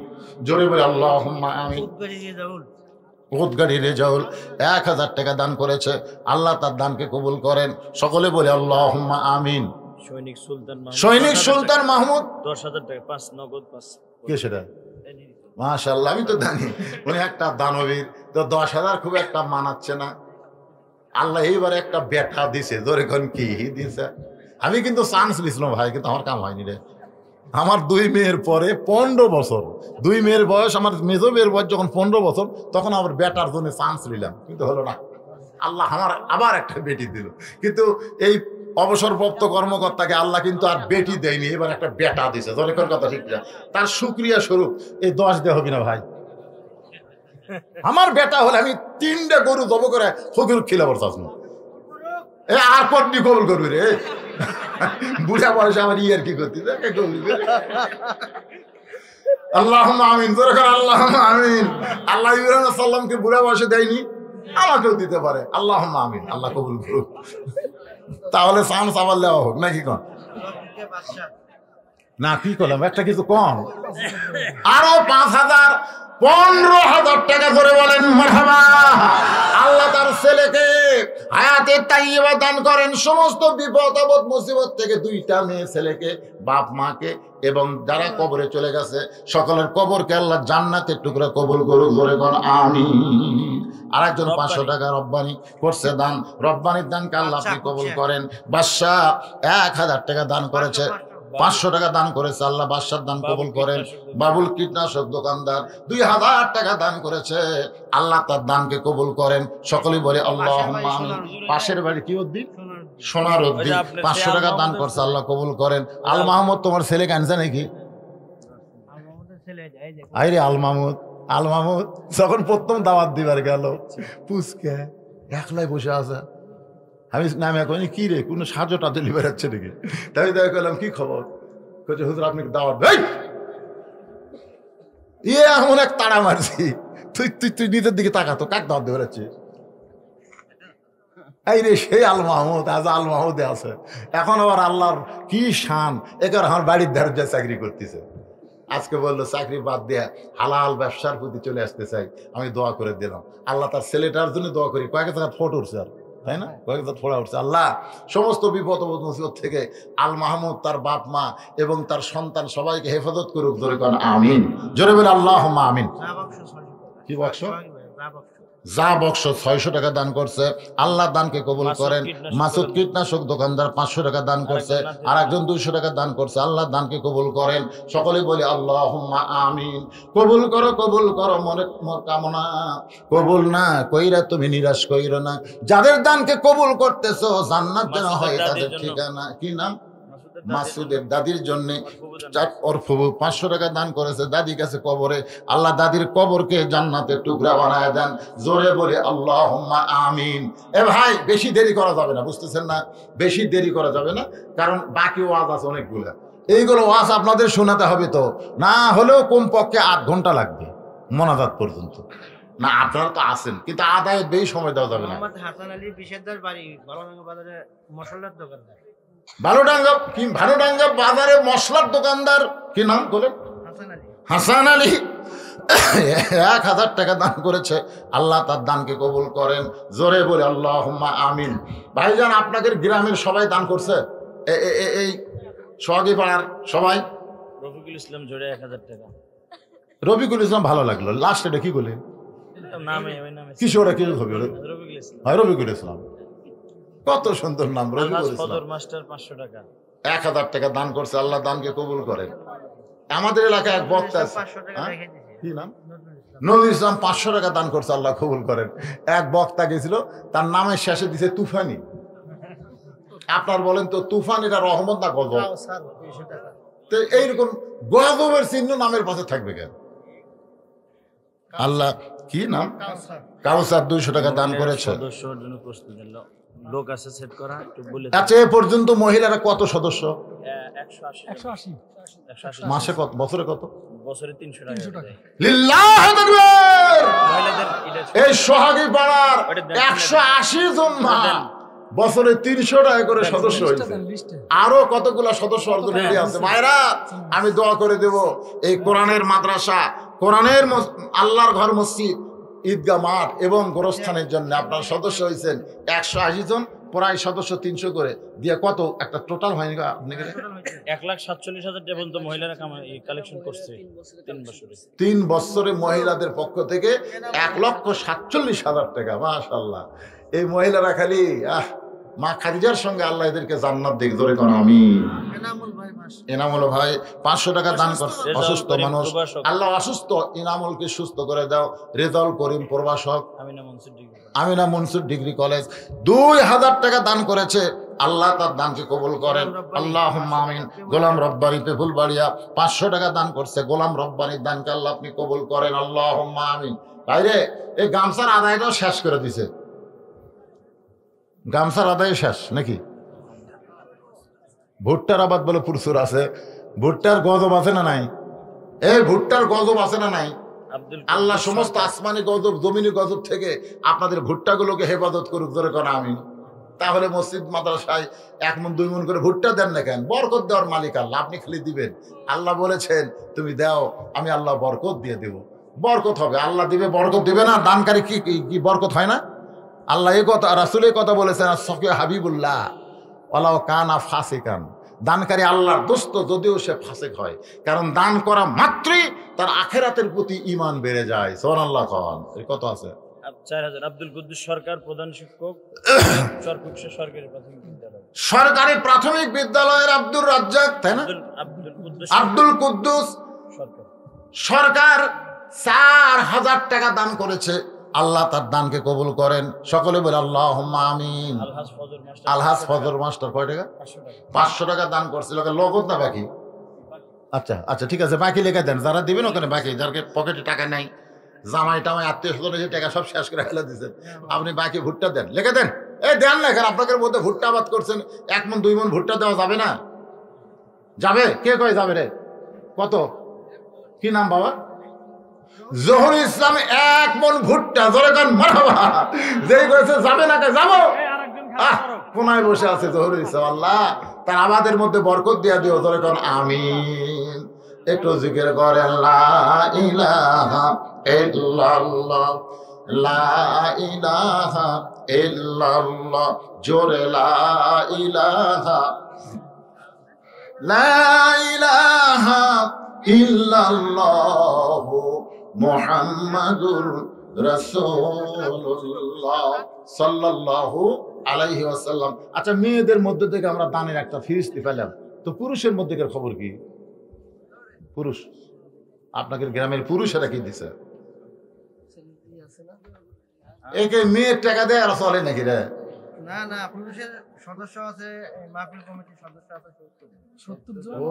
জোরে বলে আল্লাহুম্মা আমিন। উদগাড়ি রেজাউল 1000 টাকা দান করেছে। আল্লাহ তার দানকে কবুল করেন, সকলে বলে আল্লাহুম্মা আমিন। সৈনিক সুলতান মাহমুদ 10,000 টাকা 5 নগদ 5। কে সেটা? মাশাআল্লাহ, আমি তো জানি উনি একটা দানবীর, তো 10,000 খুব একটা মানাচ্ছে না। আল্লাহ এইবার একটা বেটা দিছে, ধরে কোন কি দিছে। আমি কিন্তু চান্স দিছিলাম ভাই, কিন্তু আমার কাম হয়নি রে। আমার 2 মেয়ের পরে 15 বছর, 2 মেয়ের বয়স, আমার মেজো মেয়ের বয়স যখন 15 বছর, তখন আমার বেটার জন্য চান্স নিলাম, কিন্তু হলো না। আল্লাহ আমার আবার একটা বেটি দিল, কিন্তু এই অবসরপ্রাপ্ত কর্মকর্তাকে আল্লাহ কিন্তু আর বেটি দেয়নি, এবার একটা বেটা দিছে। ধরে কোন কথা ঠিক না, তার শুকরিয়া স্বরূপ এই 10 দেওয়া হবে না ভাই। আমার বেটা হলে আমি 3টে গরু জব করে ফকির খিলাবার চাচ্ছি, আর পত্নী কবুল করবি রে। বুড়া বয়সে আমার ইয়ার কি করতে আল্লাহুম্মা আমিন, আল্লাহুম্মা আমিন। আল্লাহ ইব্রাহিম সাল্লামকে বুড়া বয়সে দেয়নি, আমাকেও দিতে পারে। আল্লাহুম্মা আমিন, আল্লাহ কবুল করুক। তাহলে চান্স আবার দেওয়া হোক নাকি কন না? কি করলাম, একটা কিছু কম, আরো 5,000 15,000 টাকা করে বলেন মারহাবা। আল্লাহ তার ছেলেকে হায়াতে তাইয়্যিবা দান করেন, সমস্ত বিপদ আপদ মুসিবত থেকে 2টা মেয়ে ছেলেকে, বাপ মাকে, এবং যারা কবরে চলে গেছে সকলের কবরকে আল্লাহ জান্নাতের টুকরা কবুল করুক। জোরে কোন আমিন। আরেকজন 500 টাকা রব্বানি করছে দান, রব্বানির দানকে আল্লাহ আপনি কবুল করেন। বাদশাহ 1000 টাকা দান করেছে, 500 টাকা দান করেছে, আল্লাহ বাদশার দান কবুল করেন। বাবুল কীটনাশক দোকানদার 2000 টাকা দান করেছে, আল্লাহ তার দানকে কবুল করেন। সকলেই বলে আল্লাহুম্মা আমিন। পাশের বাড়ি কি উদ্দিন, সোনার উদ্দিন 500 টাকা দান করছে, আল্লাহ কবুল করেন। আল মাহমুদ তোমার ছেলে কানছে নাকি? আইরে আল মাহমুদ, আল মাহমুদ যখন প্রথম দাওয়াত দিবার গেল, পুচকে একলাই বসে আছে। আমি নামে কইনি কি রে, কোনো সাহায্যটা দিলি বেড়াচ্ছে নাকি? তাই দেখা করলাম কি খবর, কইছে হুজুর আপনি দাওয়াত দেই। ইয়ে এমন এক তাড়া মারছি, তুই তুই তুই নিজের দিকে তাকাতো, কাক দাওয়াত দিয়ে বেড়াচ্ছিস? এই রে সেই আল মাহমুদ, আজ আল মাহমুদে আছে। এখন আবার আল্লাহর কি শান, এবার আমার বাড়ির ধারে চাকরি করতেছে। আজকে বললো চাকরি বাদ দিয়ে হালাল ব্যবসার প্রতি চলে আসতে চাই, আমি দোয়া করে দিলাম। আল্লাহ তার ছেলেটার জন্য দোয়া করি, কয়েক জায়গা ফটো উঠছে, আর তাই না, কয়েক জায়গা ফোড়া উঠছে। আল্লাহ সমস্ত বিপদ মুসিবত থেকে আল মাহমুদ, তার বাপ মা এবং তার সন্তান সবাইকে হেফাজত করুক। জোরে করেন আমিন, জোরে বলে আল্লাহুম্মা আমিন। কি বাক্স? যা বক্স 600 টাকা দান করছে, আল্লাহ দানকে কবুল করেন। মাসুদ কীটনাশক দোকানদার 500 টাকা দান করছে, আর একজন 200 টাকা দান করছে, আল্লাহ দানকে কবুল করেন। সকলে বলি আল্লাহুম্মা আমিন। কবুল করো, কবুল করো, মনে কামনা কবুল না কইরা তুমি নিরাশ কইরো না। যাদের দানকে কবুল করতেছো জান্নাত যেন হয় তাদের ঠিকানা। কি নাম? মাসুদের দাদির জন্য 500 টাকা দান করেছে, দাদি কাছে কবরে, আল্লাহ দাদির কবরকে জান্নাতের টুকরা বানায় দেন। জোরে বলে আল্লাহুম্মা আমিন। এ ভাই বেশি দেরি করা যাবে না, বুঝতেছেন না? বেশি দেরি করা যাবে না, কারণ বাকি ওয়াজ আছে অনেকগুলো। এইগুলো ওয়াজ আপনাদের শোনাতে হবে, তো না হলেও কমপক্ষে 8 ঘন্টা লাগবে মোনাজাত পর্যন্ত। না আপনারা তো আছেন, কিন্তু আদায়ের বেশি সময় দেওয়া যাবে না। হাসান আলী বিশেষদার বাড়ি ভালোডাঙ্গা বাজারে মশলার দোকানদার। ভালোডাঙ্গা বাজারে মশলার দোকানদার, কি নাম বলেন? হাসান আলী 1000 টাকা দান করেছে, আল্লাহ তার দানকে কবুল করেন। জোরে বলে আল্লাহুম্মা আমিন। ভাইজান আপনাদের গ্রামের সবাই দান করছে, এই সোহাগী পাড়ার সবাই? রফিকুল ইসলাম জোরে 1000 টাকা। রফিকুল ইসলাম ভালো লাগলো, লাস্ট এটা কি বলে কিশোর কি হবে? রফিকুল ইসলাম, কত সুন্দর নাম। রফিকুল ইসলাম মাস্টার 500 টাকা 1000 টাকা দান করছে, আল্লাহ দানকে কবুল করেন। আমাদের এলাকায় এক বক্তা আছে, কি নাম? নজরুল ইসলাম 500 টাকা দান করছে, আল্লাহ কবুল করেন। এক বক্তা গেছিল, তার নামের শেষে দিছে তুফানি। আপনার বলেন তো তুফান এটা রহমত না গজব? তো এইরকম গজবের চিহ্ন নামের পাশে থাকবে কেন? আল্লাহ কি নাম, কাউসার 200 টাকা দান করেছে। সদস্যর জন্য প্রস্তুতি লোক আছে সেট করা, একটু বলে। আচ্ছা, এ পর্যন্ত মহিলারা কত সদস্য? 180 মাসে কত, বছরে কত? বছরে 300 টাকা। লিল্লাহি তাকবীর। মহিলাদের এই সোহাগী পাড়ার 180 জন মা বছরে 300 টাকা করে সদস্য হয়েছে। আরো কতগুলো সদস্য অলরেডি আছে। ভাইরা, আমি দোয়া করে দেব এই কোরআনের মাদ্রাসা, কোরআনের আল্লাহর ঘর, মসজিদ, ঈদগাহ মাঠ এবং গোরস্থানের জন্য আপনার সদস্য হয়েছেন 180 জন, প্রায় সদস্য 300 করে দিয়ে কত একটা টোটাল হয়নি আপনি? 1,47,000 টাকা পর্যন্ত মহিলারা কালেকশন করছে 3 বছরে মহিলাদের পক্ষ থেকে 1,47,000 টাকা। মাশাআল্লাহ। এই মহিলারা খালি মা খাদিজার সঙ্গে আল্লাহ এদেরকে জান্নাত দিক, জোরে কোন আমিন। এনামুল ভাই 500 টাকা দান করছে। অসুস্থ মানুষ, আল্লাহ অসুস্থ ইনামুলকে সুস্থ করে দাও। রেজাউল করিম প্রভাষক, আমিনা মনসুর ডিগ্রি কলেজ 2000 টাকা দান করেছে। আল্লাহ তার দানকে কবুল করেন, আল্লাহুম্মা আমিন। গোলাম রব্বানি ফুলবাড়িয়া 500 টাকা দান করছে। গোলাম রব্বানির দানকে আল্লাহ আপনি কবুল করেন, আল্লাহুম্মা আমিন। বাইরে এই গামছার আদায়টাও শেষ করে দিছে। গামছার আদায় শেষ নাকি? ভুট্টার আবাদ বলে প্রচুর আছে। ভুট্টার গজব আছে না নাই? এই ভুট্টার গজব আছে না নাই? আল্লাহ সমস্ত আসমানি গজব, জমিনি গজব থেকে আপনাদের ভুট্টাগুলোকে হেফাজত করুক, ধরে কোন আমিন। তাহলে মসজিদ মাদ্রাসায় 1 মণ 2 মণ করে ভুট্টা দেন না কেন? বরকত দেওয়ার মালিক আল্লাহ, আপনি খালি দিবেন। আল্লাহ বলেছেন তুমি দাও, আমি আল্লাহ বরকত দিয়ে দেব। বরকত হবে, আল্লাহ দিবে, বরকত দিবে না? দানকারী কি বরকত হয় না? আল্লাহ এই কথা, রাসূল এই কথা বলেছেন, সফিয়া হাবিবুল্লাহ ওয়ালাউ কানা ফাসিকান। দানকারী আল্লাহর দোস্ত যদিও সে ফাসিক হয়, কারণ দান করা মাত্রই তার আখিরাতের প্রতি ঈমান বেড়ে যায়। সুবহানাল্লাহ। খান এই কথা আছে। 4000 আব্দুল কুদ্দুস সরকার, প্রধান শিক্ষক, চরকুকশা সরকারি প্রাথমিক বিদ্যালয়। সরকারি প্রাথমিক বিদ্যালয়ের আব্দুর রাজ্জাক, তাই না? আব্দুল কুদ্দুস সরকার 4000 টাকা দান করেছে। আল্লাহ তার দানকে কবুল করেন। সকলে বলে আল্লাহুম্মা আমিন। আলহাজ ফজর মাস্টার কয় টাকা? 500 টাকা দান করছিল। নগদ না বাকি? আচ্ছা আচ্ছা, ঠিক আছে, বাকি লিখে দেন। যারা দিবেন ওখানে বাকি, যার পকেটে টাকা নাই, জামাই টামাই আত্মীয় স্বজন এসে টাকা সব শেষ করে ফেলে দিচ্ছেন, আপনি বাকি ভুট্টা দেন, লিখে দেন। এই দেন না, এখানে আপনাদের মধ্যে ভুট্টা আবাদ করছেন, 1 মণ 2 মণ ভুট্টা দেওয়া যাবে না? যাবে? কে কয় যাবে রে? কত? কি নাম বাবা? জহুর ইসলাম 1 মণ ভুট্টা, ধরে কান মারহাবা। যেই করেছে যাবে না, যাবো। কোনায় বসে আছে জহুর ইসলাম। আল্লাহ তার আমাদের মধ্যে বরকত দিয়া দিও, ধরে কান আমিন। একটু জিকির করেন লা ইলাহা ইল্লাল্লাহ, লা ইলাহা ইল্লাল্লাহ, জোরে লা ইলাহা, লা ইলাহা ইল্লাল্লাহ মুহাম্মাদুর রাসূলুল্লাহ সাল্লাল্লাহু আলাইহি ওয়াসাল্লাম। আচ্ছা, মেয়েদের মধ্যে থেকে আমরা দানের একটা ফিরিস্তি পেলাম, তো পুরুষের মধ্যে খবর কি? পুরুষ, আপনাদের গ্রামের পুরুষেরা কি দিছে? একে মেয়ের টাকা দেয় আর চলে নাকি রে? না না, পুরুষের সদস্য আছে, মাহফিল কমিটির সদস্য আছে 70 জন। ও,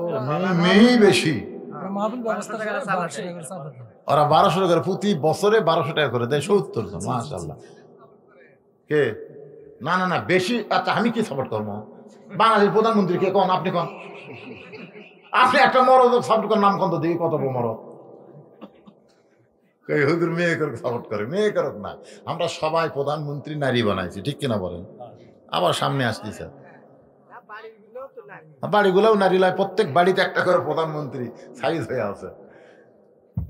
মেয়ে বেশি। মাহফিল ব্যবস্থা করে ওরা 1200 টাকা প্রতি বছরে 1200 টাকা করে দেয়। 70 জন, মাশাআল্লাহ। কে? না না না, বেশি। আচ্ছা, আমি কি সাপোর্ট করবো? বাংলাদেশের প্রধানমন্ত্রী কে? কোন আপনি, কোন আপনি একটা মরদ সাপোর্ট করার নাম কোন তো দেখি, কত বড় মরদ। হুজুর মেয়ে করে সাপোর্ট করে, মেয়ে করুক না। আমরা সবাই প্রধানমন্ত্রী নারী বানাইছি, ঠিক কিনা বলেন? আবার সামনে আসতেছে বাড়িগুলোও নারী লাই, প্রত্যেক বাড়িতে একটা করে প্রধানমন্ত্রী সাইজ হয়ে আছে।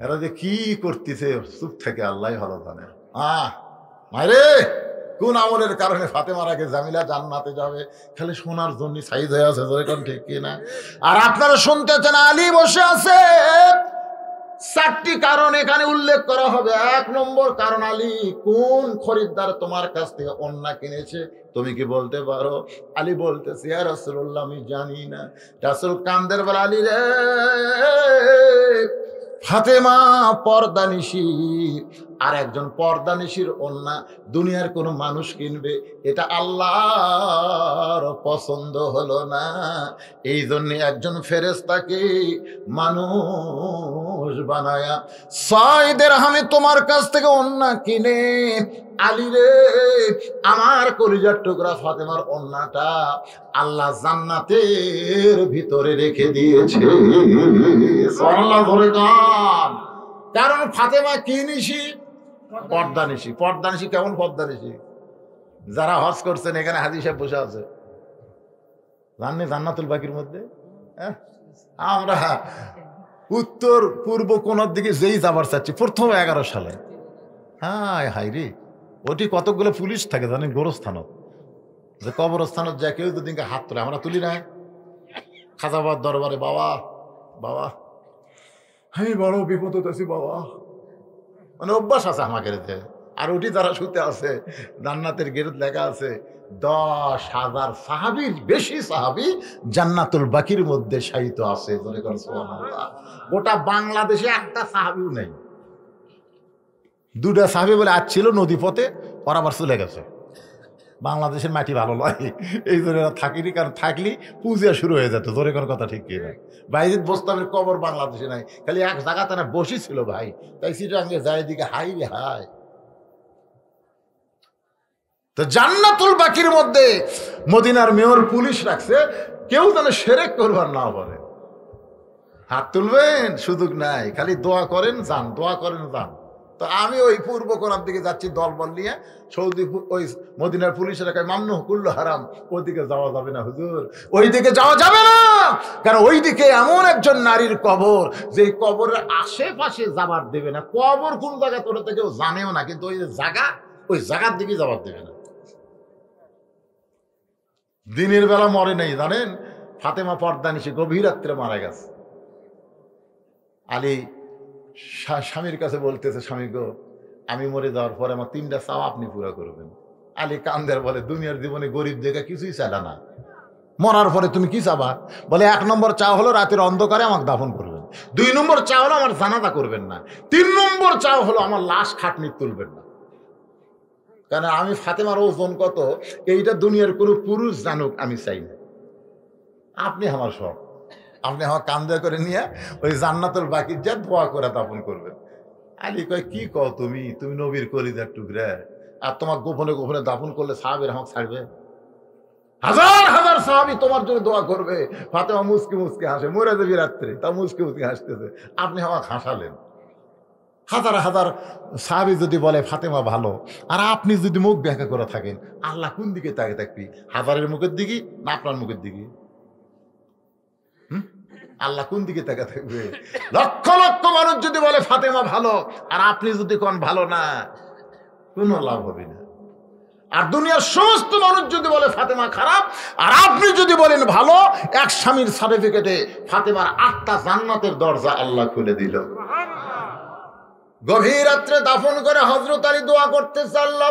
এরা যে কি করতেছে চুপ থেকে আল্লাহ ভালো জানে। মাইরে কোন আমলের কারণে ফাতেমার আগে জামিলা জান্নাতে যাবে, খালি শোনার জন্য সাইজ হয়ে আছে, ঠিক কিনা? আর আপনারা শুনতেছেন আলী বসে আছে। 4টি কারণ এখানে উল্লেখ করা হবে। 1 নম্বর কারণ, আলী কোন খরিদ্দার তোমার কাছ থেকে অন্না কিনেছে তুমি কি বলতে পারো? আলী বলতেছে, ইয়া রাসূলুল্লাহ আমি জানি না। রাসূল কান্দের বলে, আলী রে, ফাতেমা পর্দানিশী, আর একজন পর্দানিশীর অন্না দুনিয়ার কোন মানুষ কিনবে, এটা আল্লাহর পছন্দ হলো না। এই জন্য একজন ফেরেশতাকে মানুষ মুখোশ বানায়া 6 দিরহামে তোমার কাছ থেকে ওন্না কিনে আলী রে আমার কলিজার টুকরা ফাতেমার ওন্নাটা আল্লাহ জান্নাতের ভিতরে রেখে দিয়েছে। সুবহানাল্লাহ ধরে গান। কারণ ফাতেমা কি নিশি? পর্দা নিশি। পর্দা নিশি কেমন পর্দা নিশি? যারা হজ করছেন এখানে হাজী সাহেব বসে আছে, জাননি জান্নাতুল বাকির মধ্যে আমরা উত্তর পূর্ব কোণার দিকে যেই যাবার চাচ্ছি প্রথম 11 সালে, হায় হাই রে, ওটি কতগুলো পুলিশ থাকে জানেন গোরস্থানত, যে কবরস্থানত যা কেউ দুদিনকে হাত তোলে, আমরা তুলি না। খাজাবাদ দরবারে বাবা বাবা আমি বড় বিপদ আছি বাবা, মানে অভ্যাস আছে আমাকে রেতে। আর ওটি যারা শুতে আছে জান্নাতের গেরত লেখা আছে 10,000 সাহাবীর বেশি সাহাবী জান্নাতুল বাকির মধ্যে শায়িত আছে। গোটা বাংলাদেশে একটা সাহাবীও নেই। 2টা সাহাবী বলে আজ ছিল নদী পথে, ওরা আবার চলে গেছে। বাংলাদেশের মাটি ভালো নয়, এই জন্য এরা থাকিনি, কারণ থাকলেই পূজা শুরু হয়ে যেত। জোরে কোনো কথা ঠিক কিনা? বাইজিদ বোস্তামের কবর বাংলাদেশে নাই, খালি এক জায়গাতে না বসি ছিল ভাই, তাই সিটাঙ্গে যায় দিকে হাই রে হাই। তো জান্নাতুল বাকির মধ্যে মদিনার মেয়র পুলিশ রাখছে, কেউ যেন শিরক করবার না পারে। হাত তুলবেন সুযোগ নাই, খালি দোয়া করেন যান, দোয়া করেন যান। তো আমি ওই পূর্ব কোণার দিকে যাচ্ছি দলবল নিয়ে, সৌদি ওই মদিনার পুলিশের কাছে মামনু কুল্লু হারাম, ওইদিকে যাওয়া যাবে না হুজুর, ওইদিকে যাওয়া যাবে না, কারণ ওইদিকে এমন একজন নারীর কবর যে কবরের আশেপাশে যাবার দেবে না। কবর কোন জায়গা তোরা তো কেউ জানেও না, কিন্তু ওই জায়গা, ওই জায়গার দিকে যাবার দেবে না। দিনের বেলা মরে নেই জানেন, ফাতেমা পর্দা নিশি গভীর রাত্রে মারা গেছে। আলী স্বামীর কাছে বলতেছে, স্বামী গো আমি মরে যাওয়ার পরে আমার 3টা চাওয়া আপনি পুরা করবেন। আলী কান্দের বলে, দুনিয়ার জীবনে গরিব দেখে কিছুই চাইলা না, মরার পরে তুমি কি চাবা? বলে 1 নম্বর চাওয়া হলো রাতের অন্ধকারে আমাকে দাফন করবেন, 2 নম্বর চাওয়া হলো আমার জানাজা করবেন না, 3 নম্বর চাওয়া হলো আমার লাশ খাটনি তুলবেন না। কারণ আমি ফাতেমার ওজন কত এইটা দুনিয়ার কোনো পুরুষ জানুক আমি চাই না। আপনি আমার সব, আপনি আমার কান্দা করে নিয়ে ওই জান্নাতুল বাকির যা দোয়া করে দাফন করবেন। আলী কয়, কি কও তুমি? তুমি নবীর কলিজার টুকরা, আর তোমার গোপনে গোপনে দাফন করলে সাহাবীরা আমাকে ছাড়বে? হাজার হাজার সাহাবী তোমার জন্য দোয়া করবে। ফাতেমা মুসকি মুসকি হাসে, মরে যাবি রাত্রে, তা মুসকি মুসকি হাসতেছে, আপনি আমাকে হাসালেন। হাজার হাজার সাহাবী যদি বলে ফাতেমা ভালো, আর আপনি যদি মুখ ব্যাখ্যা করে থাকেন, আল্লাহ কোন দিকে তাকে থাকবি? হাজারের মুখের দিকে না আপনার মুখের দিকে? আল্লাহ কোন দিকে তাকে থাকবে? লক্ষ লক্ষ মানুষ যদি বলে ফাতেমা ভালো, আর আপনি যদি কোন ভালো না, কোনো লাভ হবে না। আর দুনিয়ার সমস্ত মানুষ যদি বলে ফাতেমা খারাপ, আর আপনি যদি বলেন ভালো, এক স্বামীর সার্টিফিকেটে ফাতেমার 8টা জান্নাতের দরজা আল্লাহ খুলে দিল। গভীর রাত্রে দাফন করে হযরত আলী দোয়া করতেছে, আল্লাহ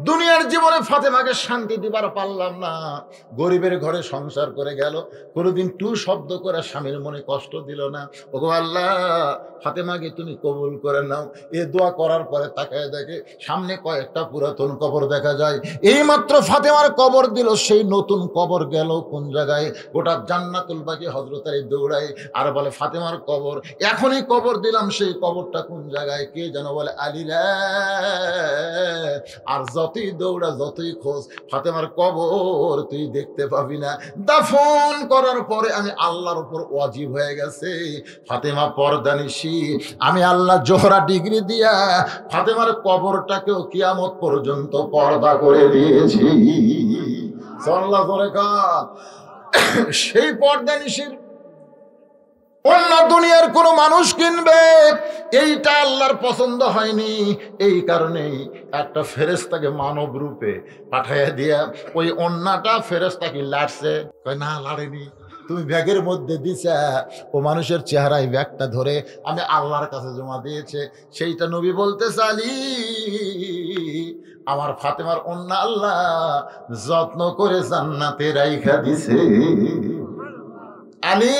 দুনিয়ার জীবনে ফাতেমাকে শান্তি দিবার পারলাম না, গরিবের ঘরে সংসার করে গেল, কোনোদিন টু শব্দ করে স্বামীর মনে কষ্ট দিল না। ওগো আল্লাহ, ফাতেমাকে তুমি কবুল করে নাও। এ দোয়া করার পরে তাকায় দেখে সামনে কয়েকটা পুরাতন কবর দেখা যায়। এই মাত্র ফাতেমার কবর দিল, সেই নতুন কবর গেল কোন জায়গায়? গোটা জান্নাতুল বাকি হযরত আলী দৌড়ায় আর বলে, ফাতেমার কবর এখনই কবর দিলাম, সেই কবরটা কোন জায়গায়? কে যেন বলে, আলী রে। আর যতই দৌড়া যতই খোঁজ, ফাতেমার কবর তুই দেখতে পাবি না। দাফন করার পরে আমি আল্লাহর উপর ওয়াজিব হয়ে গেছে, ফাতেমা পর্দানিশি, আমি আল্লাহ জোহরা ডিগ্রি দিয়া ফাতেমার কবরটাকেও কিয়ামত পর্যন্ত পর্দা করে দিয়েছি। সাল্লাল্লাহু আলাইহি। সেই পর্দানিশির অন্য দুনিয়ার কোনো মানুষ কিনবে, এইটা আল্লাহর পছন্দ হয়নি। এই কারণেই একটা ফেরেশতাকে মানব রূপে পাঠাইয়া দিয়া ওই অন্যটা ফেরেশতাকে লাড়ছে। কয় না, লাড়েনি, তুমি ব্যাগের মধ্যে দিছা। ও মানুষের চেহারায় ব্যাগটা ধরে আমি আল্লাহর কাছে জমা দিয়েছে। সেইটা নবী বলতে চালি, আমার ফাতেমার অন্য আল্লাহ যত্ন করে জান্নাতে রাইখা দিছে। আলী,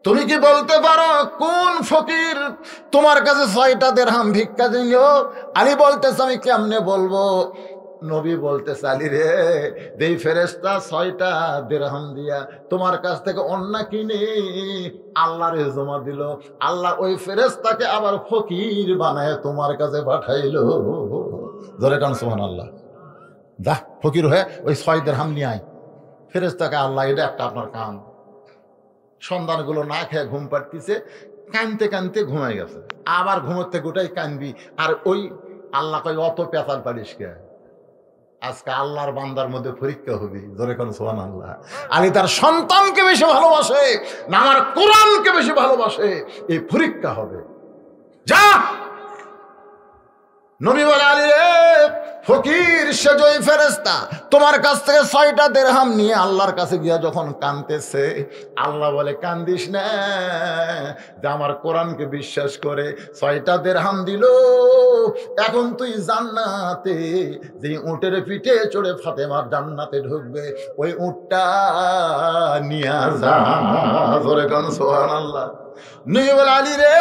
তুমি কি বলতে পারো কোন ফকির তোমার কাছে 6টা দিরহাম ভিক্ষা দিল? আলী বলতেছে, আমি কেমনে বলবো? নবী বলতে চালি রে, যেই ফেরেশতা 6টা দিরহাম দিয়া তোমার কাছ থেকে অন্য কিনে আল্লাহর জমা দিল, আল্লাহ ওই ফেরেশতাকে আবার ফকির বানায় তোমার কাছে পাঠাইলো। ধরে কান সুবহানাল্লাহ। যা ফকির হয়ে ওই 6 দিরহাম নিয়ে আয়। ফেরেশতাকে আল্লাহ, এটা একটা আপনার কাম। সন্তানগুলো না খেয়ে ঘুম পাড়তিছে, কানতে কানতে ঘুমাই গেছে, আবার ঘুমোতে গোটাই কানবি। আর ওই আল্লাহ কই অত পেঁচাল পারিস কে? আজকে আল্লাহর বান্দার মধ্যে পরীক্ষা হবে। জোরে কোন সুবহানাল্লাহ। আলী তার সন্তানকে বেশি ভালোবাসে না আমার কোরআনকে বেশি ভালোবাসে, এই পরীক্ষা হবে। যা নবী বলে, আলী রে ফকির সেজই ফেরেশতা তোমার কাছ থেকে 6টা দিরহাম নিয়ে আল্লাহর কাছে গিয়া যখন কাঁদতেছে, আল্লাহ বলে কান্দিস না, যে আমার কোরআনকে বিশ্বাস করে 6টা দিরহাম দিল। এখন তুই জান্নাতে, যে উটের পিঠে চড়ে ফাতেমার জান্নাতে ঢুকবে, ওই উটটা নিয়ে যা। জোরে কোন সুবহানাল্লাহ। নবী বলে, আলী রে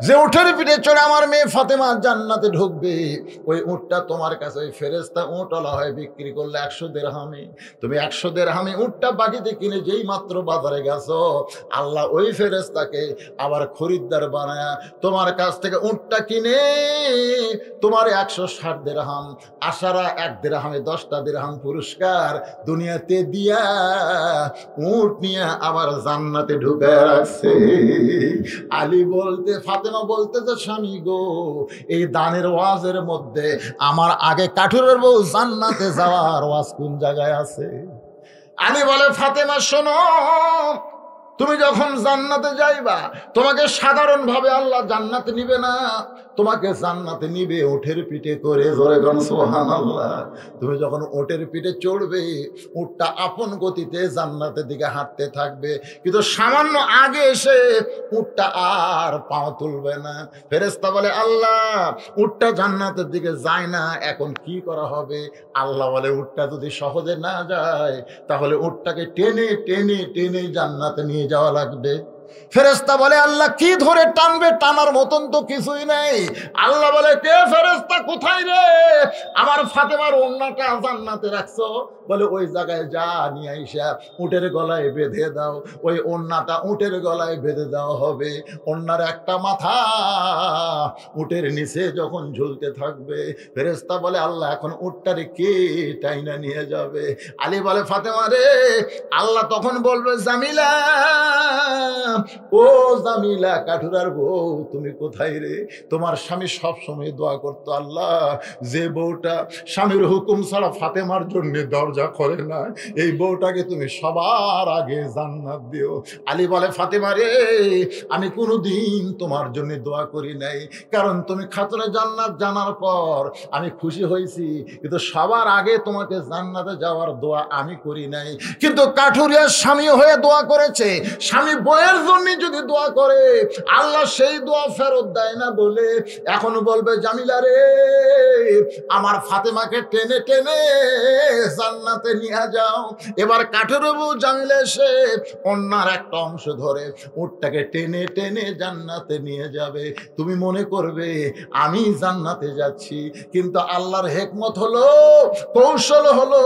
যে উটের পিঠে চড়ে আমার মেয়ে ফাতেমা জান্নাতে ঢুকবে, ওই উটটা তোমার কাছে ওই ফেরেশতা উটওয়ালা হয় বিক্রি করলে 100 দিরহামে। তুমি 100 দিরহামে উটটা বাকিতে কিনে যেই মাত্র বাজারে গেছো, আল্লাহ ওই ফেরেশতাকে আবার খরিদ্দার বানায়া তোমার কাছ থেকে উটটা কিনে তোমার 160 দিরহাম, আশারা 1 দিরহামে 10টা দিরহাম পুরস্কার দুনিয়াতে দিয়া উট নিয়ে আবার জান্নাতে ঢুকায় রাখছে। আলী বলতে, ফাতেমা বলতে যে স্বামী গো, এই দানের ওয়াজের মধ্যে আমার আগে কাঠুরের বউ জান্নাতে যাওয়ার ওয়াজ কোন জায়গায় আছে? আলী বলে, ফাতেমা শোনো, তুমি যখন জান্নাতে যাইবা, তোমাকে সাধারণ ভাবে আল্লাহ জান্নাতে নিবে না, তোমাকে জান্নাতে নিবে উটের পিঠে করে। জোরে কোন সুবহানাল্লাহ। তুমি যখন উটের পিঠে চড়বে, উটটা আপন গতিতে জান্নাতের দিকে হাঁটতে থাকবে, কিন্তু সামান্য আগে এসে উটটা আর পাও তুলবে না। ফেরেশতা বলে, আল্লাহ উটটা জান্নাতের দিকে যায় না, এখন কি করা হবে? আল্লাহ বলে, উটটা যদি সহজে না যায়, তাহলে উটটাকে টেনে টেনে টেনে জান্নাতে নিয়ে যাওয়া লাগবে। ফেরেশতা বলে, আল্লাহ কি ধরে টানবে? টানার মতন তো কিছুই নেই। আল্লাহ বলে, কে ফেরেশতা, কোথায় রে? আমার ফাতেমার ওড়নাটা জান্নাতে রাখছো? বলে, ওই জায়গায় যা নিয়ে আইসা উটের গলায় বেঁধে দাও। ওই ওড়নাটা উটের গলায় বেঁধে দেওয়া হবে। ওড়নার একটা মাথা উটের নিচে যখন ঝুলতে থাকবে, ফেরেশতা বলে, আল্লাহ এখন উটটারে কে টাইনা নিয়ে যাবে? আলী বলে, ফাতেমা রে। আল্লাহ তখন বলবে, জামিলা, ও জামিলা, কাঠুরার বউ তুমি কোথায় রে? তোমার স্বামী সব সময় দোয়া করতো, আল্লাহ যে বউটা স্বামীর হুকুম ছাড়া ফাতেমার জন্য দরজা খোলে না, এই বউটাকে তুমি সবার আগে জান্নাত দিও। আলী বলে, ফাতেমা রে, আমি কোনোদিন তোমার জন্য দোয়া করি নাই, কারণ তুমি খাতুনে জান্নাত জানার পর আমি খুশি হয়েছি, কিন্তু সবার আগে তোমাকে জান্নাতে যাওয়ার দোয়া আমি করি নাই। কিন্তু কাঠুরিয়ার স্বামী হয়ে দোয়া করেছে, স্বামী বউয়ের জন্য যদি দোয়া করে আল্লাহ সেই দোয়া ফেরত দেয় না বলে এখন বলবে, জামিলা রে, আমার ফাতেমাকে টেনে টেনে জান্নাতে নিয়ে যাও। এবার কাঠুরে বউ জামিলা এসে অন্যার একটা অংশ ধরে উটটাকে টেনে টেনে জান্নাতে নিয়ে যাবে। তুমি মনে করবে আমি জান্নাতে যাচ্ছি, কিন্তু আল্লাহর হিকমত হলো, কৌশল হলো,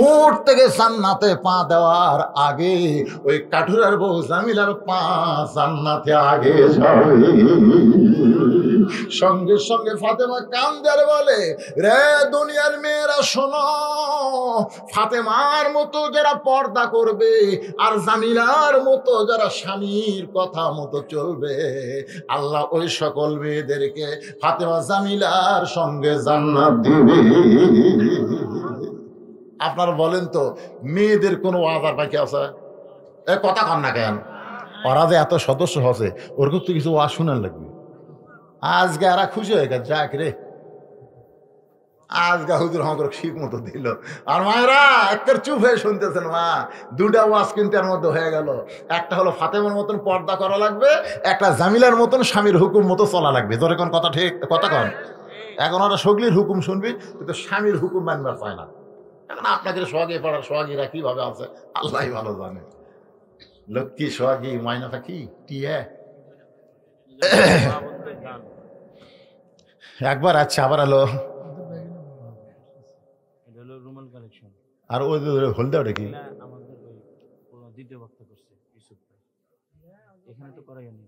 উট থেকে জান্নাতে পা দেওয়ার আগে ওই কাঠুরার বউ জামিলার পা জান্নাতে আগে যাবে। সঙ্গে সঙ্গে ফাতেমা কান্দার বলে, রে দুনিয়ার মেয়েরা শোনো, ফাতেমার মতো যারা পর্দা করবে আর জামিলার মতো যারা স্বামীর কথা মতো চলবে, আল্লাহ ওই সকল মেয়েদেরকে ফাতেমা জামিলার সঙ্গে জান্নাত দিবে। আপনারা বলেন তো, মেয়েদের কোনো আজার বাকি আছে? এ কথা কন না কেন? ওরা যে এত সদস্য হচ্ছে, ওরকম তো কিছু ওয়াজ শোনার লাগবে। আজকে এরা খুশি হয়ে গেছে, যাক রে, আজকে হুজুর আমাকে ঠিক মতো দিল। আর মায়েরা একটা চুপ হয়ে শুনতেছেন, মা দুটা ওয়াজ কিন্তু এর মধ্যে হয়ে গেল। একটা হলো ফাতেমার মতন পর্দা করা লাগবে, একটা জামিলার মতন স্বামীর হুকুম মতো চলা লাগবে। তোর কোন কথা ঠিক? কথা কন। এখন ওরা সগলির হুকুম শুনবি, কিন্তু স্বামীর হুকুম মানবার পায় না। এখন আপনাকে সোহাগী পাড়ার সোহাগীরা কিভাবে আছে আল্লাহ ভালো জানে। লক্ষ্মী সোহাগী ময়না পাখি টিয়া একবার, আচ্ছা আবার এলো। হলো রুমাল কালেকশন। আর ওই হলদে ওটা কি? না আমাদের ওই পুরো দ্বিতীয় বক্তা করছে ইউসুফ ভাই, এখানে তো করাই নি।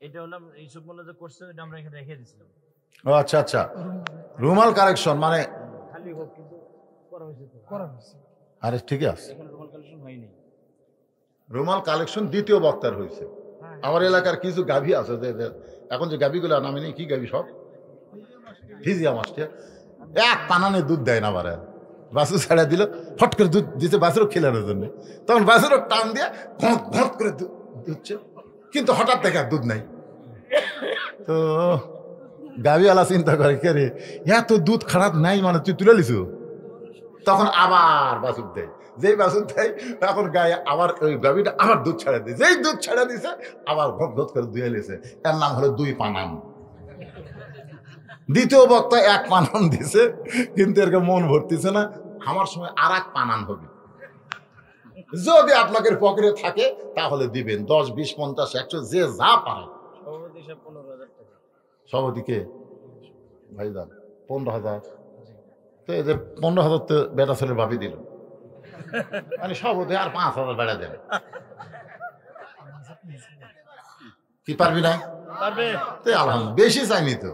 এটা হলো ইউসুফ মোল্লা যে করছে এটা আমরা এখানে রেখে দিয়েছিলাম। ও আচ্ছা আচ্ছা, রুমাল কালেকশন মানে খালি হোক কিন্তু করা হয়েছে তো। আরে ঠিক আছে, এখানে রুমাল কালেকশন হয়নি। রুমাল কালেকশন দ্বিতীয় বক্তার হয়েছে। আমার এলাকার কিছু গাভী আছে যে এখন যে গাভীগুলো নামে নেই, কি গাভী সব ফিজিয়া মাস্টার, এক পানানে দুধ দেয় না, আবার বাছুর ছাড়া দিল, ফট করে দুধ দিতে বাছুরও খেলানোর জন্য, তখন বাছুরও টান দিয়ে ঘট ঘট করে দুধছে, কিন্তু হঠাৎ দেখে আর দুধ নাই। তো গাভীওয়ালা চিন্তা করে কে রে এত দুধ খারাপ নাই, মানে তুই তুলে লিছু, তখন আবার বাছুর দেয়, যেই বাছুর দেয় তখন গায়ে আবার ওই গাভীটা আবার দুধ ছাড়া দিয়ে, যেই দুধ ছাড়া দিছে আবার ঘট ঘট করে দুয়ে লিছে। এর নাম হলো দুই পানান। দ্বিতীয় বক্তা এক পানান দিছে, কিন্তু এর মন ভরতিছে না, আমার সময় আর এক পানান হবে। যদি আপনাকে পকেটে থাকে তাহলে দিবেন 10, 20, 50, 100 যে যা পারে। সভাপতি হিসাব 15,000 টাকা। সভাপতিকে ভাইজান 15,000, তো এদের 15,000 তো বেটা ছেলের ভাবি দিল, মানে সভাপতি আর 5,000 বেড়া দেবে। কি পারবি না? পারবে। তো আলহামদুলিল্লাহ, বেশি চাইনি তো।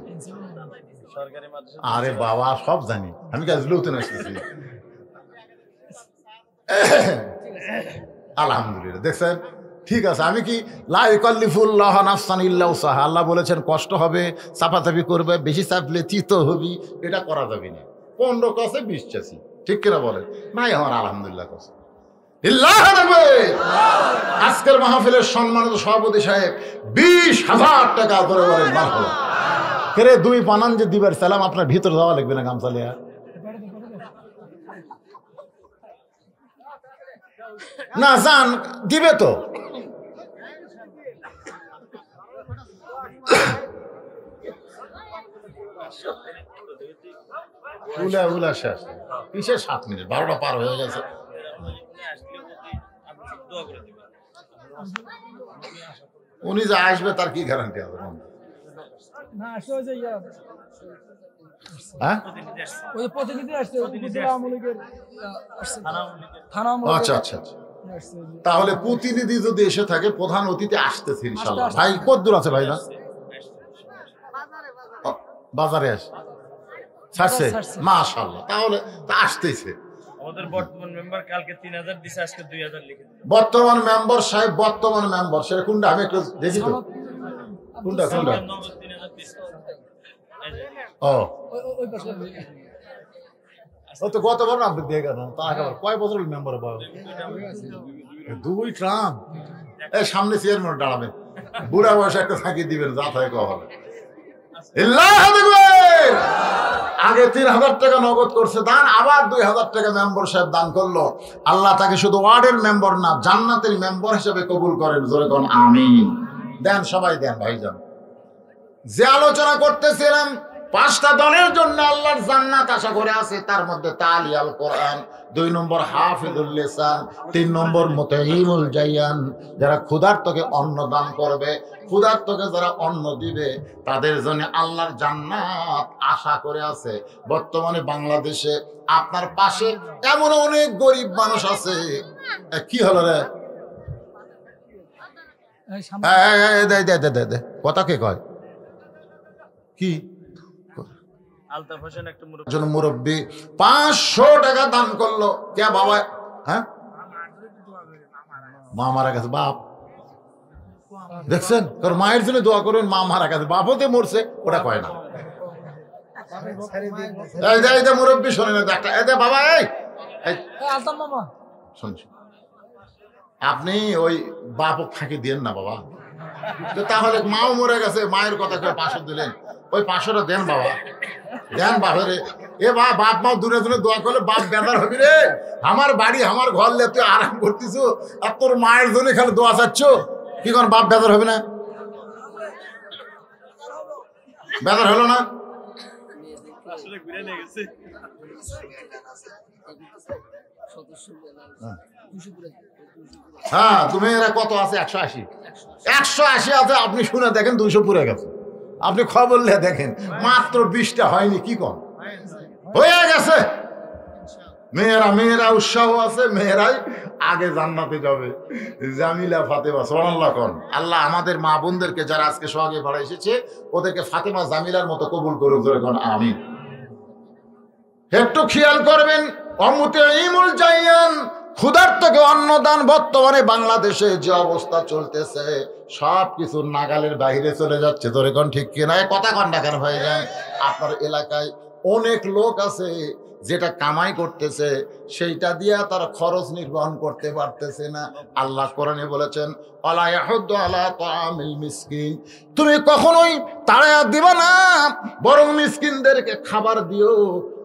সরকারি মাদ্রাসা। আরে বাবা সব জানি আমি, কাজ লুতে আসতেছি। আলহামদুলিল্লাহ, দেখছেন ঠিক আছে। আমি কি লা ইউকাল্লিফুল্লাহ নাফসান ইল্লা উসাহা, আল্লাহ বলেছেন কষ্ট হবে, চাপাচাপি করবে, বেশি চাপলে চিত হবি, এটা করা যাবে না। 15 কষে 20 চাষি, ঠিক কিনা বলেন? নাই আমার আলহামদুলিল্লাহ কষে। আজকের মাহফিলের সম্মানিত সভাপতি সাহেব 20,000 টাকা করে বলেন মারহাবা। কেরে দুই পানান যে দিবার সালাম, আপনার ভিতর যাওয়া লাগবে না গামছা লিয়া? না জান দিবে তো। উলা উলা শেষ, কিসের 7 মিনিট, 12টা পার হয়ে গেছে। উনি যে আসবে তার কি গ্যারান্টি হবে? হ্যাঁ আচ্ছা আচ্ছা আচ্ছা, তাহলে প্রতিনিধি যদি এসে থাকে, প্রধান অতিথি আসতেছে ইনশাল্লাহ। ভাই কত দূর আছে ভাই? না বাজারে আসে ছাড়ছে, মাশাআল্লাহ, তাহলে তা আসতেছে। আমাদের বর্তমান মেম্বার কালকে 3,000 দিছে, আজকে 2,000 লিখে দিল। বর্তমান মেম্বার সাহেব, বর্তমান মেম্বার সেটা কোনটা আমি একটু দেখি তো, কোনটা কোনটা? 3,000 দিছে। ও ও তো গতবার না আপনি দিয়ে গেল, তা একেবারে কয় বছর মেম্বার বয়স? 2 ট্রাম। এই সামনে চেয়ারম্যান দাঁড়াবে, বুড়া বয়সে একটা থাকি দিবেন, যা থাকে হবে। আগে 3,000 টাকা নগদ করছে দান, আবার 2,000 টাকা মেম্বার সাহেব দান করলো। আল্লাহ তাকে শুধু ওয়ার্ডের মেম্বার না, জান্নাতের মেম্বার হিসেবে কবুল করেন, জোরে কোন আমিন। দেন সবাই দেন ভাইজান। যে আলোচনা করতেছিলাম 5টা দলের জন্য আল্লাহর জান্নাত আশা করে আছে, তার মধ্যে তালি আল কোরআন, 2 নম্বর হাফিজুল লিসান, 3 নম্বর মুতাইমুল জায়ান, যারা ক্ষুধার্তকে অন্ন দান করবে, ক্ষুধার্তকে যারা অন্ন দিবে, তাদের জন্য আল্লাহর জান্নাত আশা করে আছে। বর্তমানে বাংলাদেশে আপনার পাশে এমন অনেক গরিব মানুষ আছে। কি হলো রে? কথা কে কয়? কি আলতাফ হোসেন একটা মুরব্বী 500 টাকা দান করলো। কে বাবা? হ্যাঁ, মা মারা গেছে, বাপ দেখছেন, তোর মায়ের জন্য দোয়া করবেন, মা মারা গেছে, বাপতে মরছে, ওটা কয় না। মুরব্বী শোনেন একটা, বাবা এই শুনছি, আপনি ওই বাপ ফাঁকি দিয়েন না বাবা, তাহলে মাও মরে গেছে, মায়ের কথা কেউ 500 দিলেন, ওই 500টা দেন বাবা, দেন বাপরে। এ বাপ মা দূরে দূরে দোয়া করলে বাপ বেদার হবি রে। আমার বাড়ি আমার ঘর লে তুই আরাম করতিস, আর তোর মায়ের জন্য খালি দোয়া চাচ্ছ, কি কোন বাপ বেদার হবে না? বেদার হলো না? হ্যাঁ, তুমি এরা কত আছে? 180 আছে। আপনি শুনে দেখেন 200 পুরে গেছে। আপনি খবর নিয়ে দেখেন, মাত্র 20টা হয়নি, কি কম হয়ে গেছে। মেয়েরা উৎসাহ আছে, মেয়েরাই আগে জান্নাতে যাবে। জামিলা ফাতেমা, সুবহানাল্লাহ কোন। আল্লাহ আমাদের মা বোনদেরকে যারা আজকে সোহাগে ভাড়া এসেছে ওদেরকে ফাতেমা জামিলার মতো কবুল করুক, জোরে কোন আমিন। একটু খেয়াল করবেন, অমুতিমুল জাইয়ান, ক্ষুধার্তকে অন্নদান। বর্তমানে বাংলাদেশে যে অবস্থা চলতেছে সব কিছু নাগালের বাইরে চলে যাচ্ছে, জোরে কোন ঠিক কিনা? কথা কন না কেন ভাই যায়? আপনার এলাকায় অনেক লোক আছে যেটা কামাই করতেছে সেইটা দিয়া তারা খরচ নির্বাহন করতে পারতেছে না। আল্লাহ কোরআনে বলেছেন, আলা ইয়াহুদ্দু আলা তাআমিল মিসকিন, তুমি কখনোই তাড়া দিবা না, বরং মিসকিনদেরকে খাবার দিও।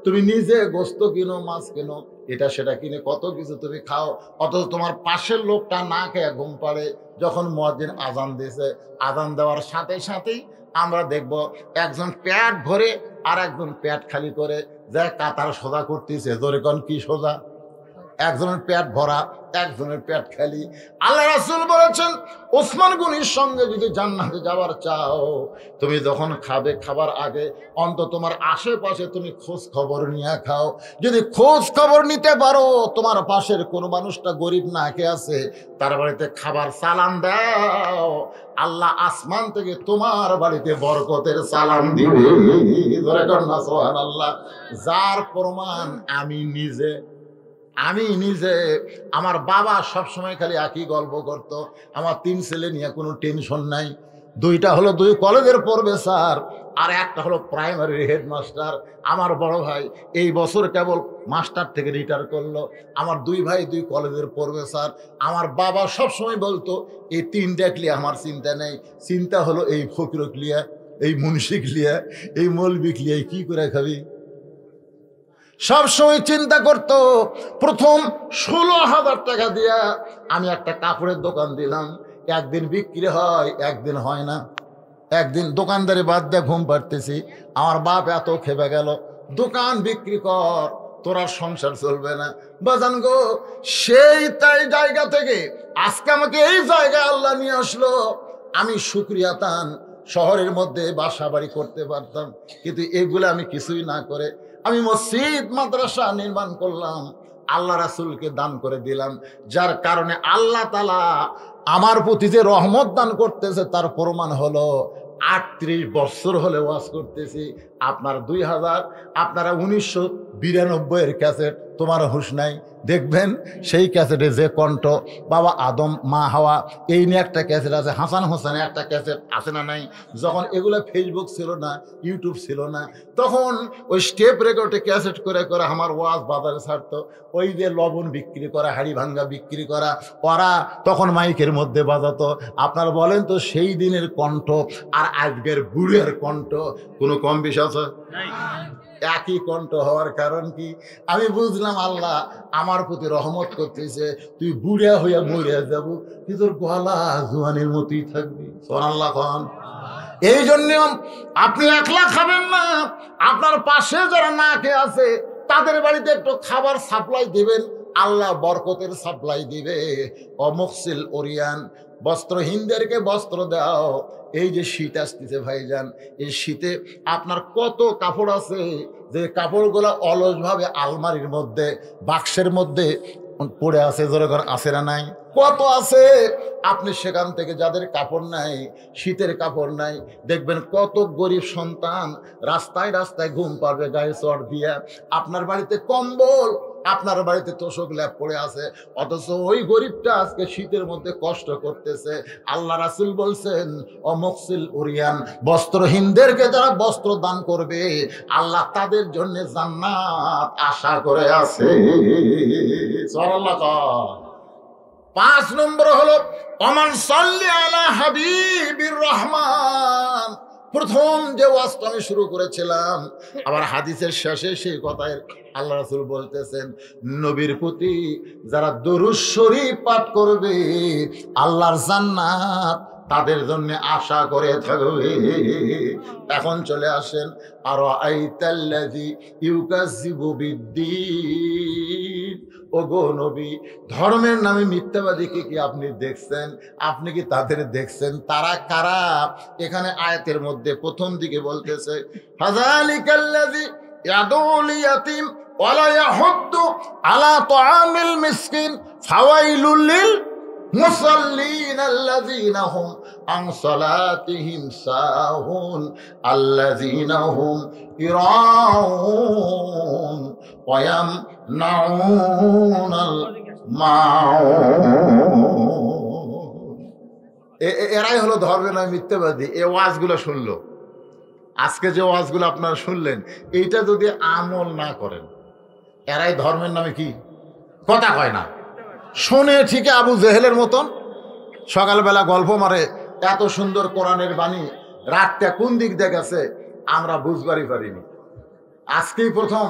তুমি নিজে গোস্ত কিনো, মাছ কিনো, এটা সেটা কিনে কত কিছু তুমি খাও, অথচ তোমার পাশের লোকটা না খেয়ে ঘুম পাড়ে। যখন মুয়াজ্জিন আজান দিয়েছে, আজান দেওয়ার সাথে সাথেই আমরা দেখব একজন পেট ভরে আর একজন পেট খালি করে যে কাতার সোজা করতেছে, জোরে কোন কি সোজা? একজনের পেট ভরা, একজনের পেট খালি। আল্লাহ রাসূল বলেছেন, ওসমান গনির সঙ্গে যদি জান্নাতে যাওয়ার চাও, তুমি যখন খাবে খাবার আগে অন্তত তোমার আশেপাশে তুমি খোঁজ খবর নিয়ে খাও। যদি খোঁজ খবর নিতে পারো তোমার পাশের কোনো মানুষটা গরিব না খেয়ে আছে, তার বাড়িতে খাবার সালাম দাও, আল্লাহ আসমান থেকে তোমার বাড়িতে বরকতের সালাম দিবে। সুবহানাল্লাহ। যার প্রমাণ আমি নিজে আমার বাবা সবসময় খালি একই গল্প করত, আমার 3 ছেলে নিয়ে কোনো টেনশন নাই। 2টা হলো 2 কলেজের পড়বে স্যার, আর একটা হলো প্রাইমারির হেডমাস্টার। আমার বড় ভাই এই বছর কেবল মাস্টার থেকে রিটায়ার করলো। আমার 2 ভাই 2 কলেজের পড়বে স্যার। আমার বাবা সবসময় বলতো, এই 3টা লিয়ে আমার চিন্তা নেই, চিন্তা হলো এই ফকিরক লিয়া, এই মুন্সিক লিয়া, এই মৌলবিক লিয়া কি করে খাবি। সবসময় চিন্তা করত। প্রথম 16,000 টাকা দিয়া আমি একটা কাপড়ের দোকান দিলাম, একদিন বিক্রি হয়, একদিন হয় না। একদিন দোকানদারি বাদ দিয়ে ঘুম পাড়তেছি, আমার বাপ এত খেপে গেল, দোকান বিক্রি কর, তোর আর সংসার চলবে না। বাজান গো, সেই তাই জায়গা থেকে আজকে আমাকে এই জায়গায় আল্লাহ নিয়ে আসলো। আমি শুকরিয়া তান, শহরের মধ্যে বাসা বাড়ি করতে পারতাম, কিন্তু এগুলো আমি কিছুই না করে আমি মসজিদ মাদ্রাসা নির্মাণ করলাম, আল্লাহ রাসূলকে দান করে দিলাম। যার কারণে আল্লাহ তাআলা আমার প্রতি যে রহমত দান করতেছে তার প্রমাণ হলো 38 বছর হলে ওয়াজ করতেছি। আপনার 2000, আপনারা 1992 ক্যাসেট, তোমার হুঁশ নাই, দেখবেন সেই ক্যাসেটে যে কণ্ঠ, বাবা আদম মা হাওয়া, এই নিয়ে একটা ক্যাসেট আছে, হাসান হোসেনের একটা ক্যাসেট আছে না নাই? যখন এগুলো ফেসবুক ছিল না, ইউটিউব ছিল না, তখন ওই স্টেপ রেকর্ডে ক্যাসেট করে করে আমার ওয়াজ বাজারে ছাড়তো। ওই যে লবণ বিক্রি করা, হাড়ি ভাঙ্গা বিক্রি করা, ওরা তখন মাইকের মধ্যে বাজাতো। আপনারা বলেন তো, সেই দিনের কণ্ঠ আর আজকের বুড়ের কণ্ঠ কোনো কম বেশি আছে? একই কণ্ঠ হওয়ার কারণ কি? আমি বুঝলাম আল্লাহ আমার প্রতি রহমত করতেছে। তুই বুড়া হইয়া মরিয়া যাব, তুই তোর গলা জোয়ানের মতোই থাকবি। সুবহানাল্লাহ খান। এই জন্য আপনি একলা খাবেন না, আপনার পাশে যারা না খেয়ে আছে তাদের বাড়িতে একটু খাবার সাপ্লাই দিবেন, আল্লাহ বরকতের সাপ্লাই দিবে। অমুকসিল ওরিয়ান, বস্ত্রহীনদেরকে বস্ত্র দাও। এই যে শীত আসতেছে ভাইজান, এই শীতে আপনার কত কাপড় আছে যে কাপড়গুলো অলসভাবে আলমারির মধ্যে, বাক্সের মধ্যে পড়ে আছে, যেরকম আছে না নাই? কত আছে। আপনি সেখান থেকে যাদের কাপড় নাই, শীতের কাপড় নাই, দেখবেন কত গরিব সন্তান রাস্তায় রাস্তায় ঘুম পাবে গায়ে চড় দিয়া। আপনার বাড়িতে কম্বল, আপনার বাড়িতে তোষক ল্যাপ পড়ে আছে, অথচ ওই গরিবটা আজকে শীতের মধ্যে কষ্ট করতেছে। আল্লাহ রাসূল বলছেন, অমুকসিল উরিয়ান, বস্ত্রহীনদেরকে যারা বস্ত্র দান করবে আল্লাহ তাদের জন্য জান্নাত আশা করে আছে। সুবহানাল্লাহ। 5 নম্বর হলো ওমান সাল্লি আলা হাবিবির রহমান। প্রথম যে ওয়াজটা আমি শুরু করেছিলাম, আবার হাদিসের শেষে সেই কথায় আল্লাহ রাসূল বলতেছেন, নবীর প্রতি যারা দরুদ শরীফ পাঠ করবে আল্লাহর জান্নাত তাদের জন্য আশা করে থাকবে। এখন চলে আসেন, আর আইতাল্লাযী ইউকাযযিবু বিদ্দীন, ও গো নবী, ধর্মের নামে মিথ্যাবাদীকে কি আপনি দেখছেন? আপনি কি তাদের দেখছেন? তারা কারা? এখানে আয়াতের মধ্যে প্রথম দিকে বলতেছে ফাযালিকাল্লাযী ইয়াদুল ইয়াতীম ওয়ালা ইয়াহুদ্দু আলা তাআমিল মিসকিন ফাওয়াইলুল লিল মুসাল্লিন আল্লাযীনা হুম আন সালাতিহিম সাহুন আল্লাযীনা হুম ইরাউন ওয়া ইয়ামনাউনাল মাউন। এরাই হলো ধর্মের নামে মিথ্যাবাদী। এই ওয়াজগুলো শুনলো, আজকে যে ওয়াজগুলো আপনারা শুনলেন, এইটা যদি আমল না করেন, এরাই ধর্মের নামে কি কথা কয় না, শোনে ঠিকই আবু জেহেলের মতন, সকালবেলা গল্প মারে, এত সুন্দর কোরআনের বাণী, রাতটা কোন দিক দিয়ে গেছে আমরা বুঝবারই পারিনি। আজকেই প্রথম,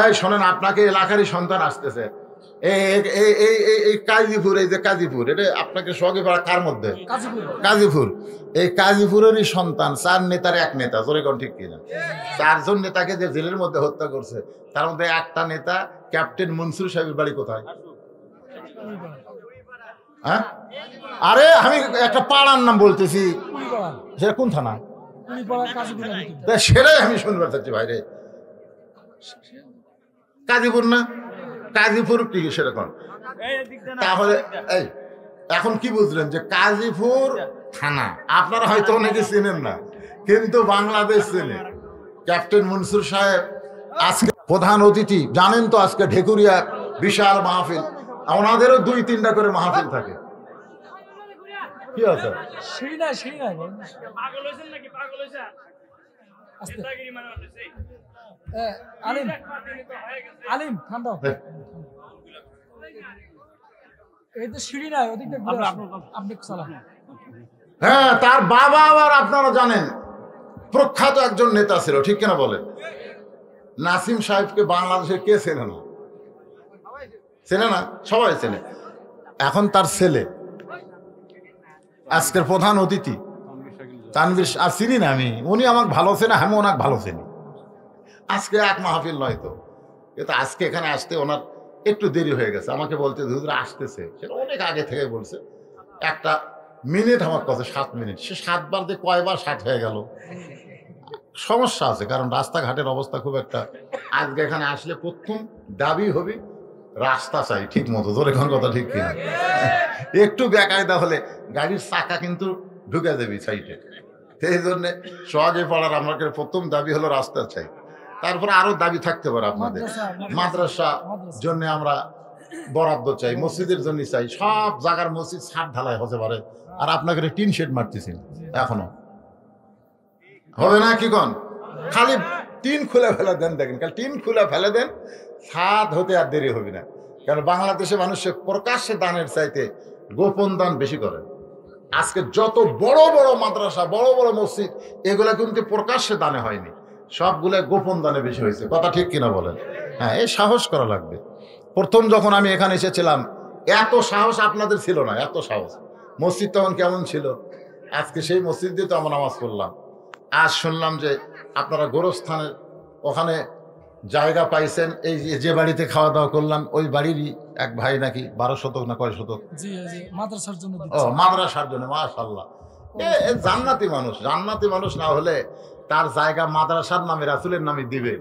এই শোনেন, আপনাকে এলাকারই সন্তান আসতেছে, এই কাজীপুর, এই যে কাজীপুর, এটা আপনাকে সঙ্গে পড়া কার মধ্যে? কাজীপুর। এই কাজীপুরেরই সন্তান, 4 নেতার এক নেতা, জোরে কোন ঠিক কিনা? 4 জন নেতাকে যে জেলের মধ্যে হত্যা করছে, তার মধ্যে একটা নেতা ক্যাপ্টেন মনসুর সাহেবের বাড়ি কোথায়? হ্যাঁ, আরে আমি একটা পাড়ার নাম বলতেছি, সেটা কোন থানা? সেটাই আমি শুনবার চাচ্ছি ভাইরে। কাজীপুর না? কাজীপুর কি সেরকম? তাহলে এই এখন কি বুঝলেন যে কাজীপুর থানা আপনারা হয়তো অনেকে চেনেন না, কিন্তু বাংলাদেশ চেনে। ক্যাপ্টেন মনসুর সাহেব আজকে প্রধান অতিথি, জানেন তো আজকে ঢেকুরিয়া বিশাল মাহফিল, ওনাদেরও 2-3টা করে মাহফিল থাকে। কি আছে? হ্যাঁ, তার বাবা আবার আপনারা জানেন প্রখ্যাত একজন নেতা ছিল, ঠিক কিনা বলেন? নাসিম সাহেবকে বাংলাদেশে কে চেনে না? চেনে না? সবাই চেনে। এখন তার ছেলে আজকের প্রধান অতিথি তানভীর, আর চিনি না আমি, উনি আমাকে ভালো চেনে, আমি ওনাকে ভালো চিনি। আজকে এক মাহফিল নয় তো, কিন্তু আজকে এখানে আসতে ওনার একটু দেরি হয়ে গেছে। আমাকে বলতে হুজুর আসতেছে, সেটা অনেক আগে থেকে বলছে। একটা মিনিট আমার কাছে 7 মিনিট, সে 7 বার দিয়ে কয়বার 7 হয়ে গেল। সমস্যা আছে, কারণ রাস্তাঘাটের অবস্থা খুব একটা। আজকে এখানে আসলে প্রথম দাবি হবে রাস্তা চাই ঠিক মতো, জোরে কোন কথা ঠিক কিনা? একটু বেকায়দা হলে গাড়ির চাকা কিন্তু ঢুকে দেবি সাইডে। সেই জন্যে সহজে পড়ার আমাকে প্রথম দাবি হলো রাস্তা চাই। তারপরে আরো দাবি থাকতে পারে আপনাদের, মাদ্রাসা জন্য আমরা বরাদ্দ চাই, মসজিদের জন্য চাই, সব জায়গার মসজিদ ছাদ ঢালাই হতে পারে, আর আপনাকে টিন শেড মারতেছেন এখনো হবে না। কি কন? খালি টিন খুলে ফেলে দেন, দেখেন খালি টিন খুলে ফেলে দেন, ছাদ হতে আর দেরি হবে না। কারণ বাংলাদেশে মানুষের প্রকাশ্যে দানের চাইতে গোপন দান বেশি করে। আজকে যত বড় বড় মাদ্রাসা, বড় বড় মসজিদ, এগুলা কিন্তু প্রকাশ্যে দানে হয়নি, সবগুলো গোপন দানে বেশি হয়েছে। কথা ঠিক কিনা বলেন? হ্যাঁ, এই সাহস করা লাগবে। প্রথম যখন আমি এখানে এসেছিলাম, এত সাহস আপনাদের ছিল না, এত সাহস। মসজিদ তখন কেমন ছিল? আজকে সেই মসজিদ দিয়ে তো আমরা নামাজ পড়লাম। আজ শুনলাম যে আপনারা গোরস্থানের ওখানে জায়গা পাইছেন, এই যে বাড়িতে খাওয়া দাওয়া করলাম, ওই বাড়িরই এক ভাই নাকি 12 শতক না কয় শতক মাদ্রাসার জন্য। ও, মাদ্রাসার জন্য, মাশাআল্লাহ। জান্নাতি মানুষ, জান্নাতি মানুষ না হলে তার জায়গা মাদ্রাসার নামে, রাসূলের নামে দিবে।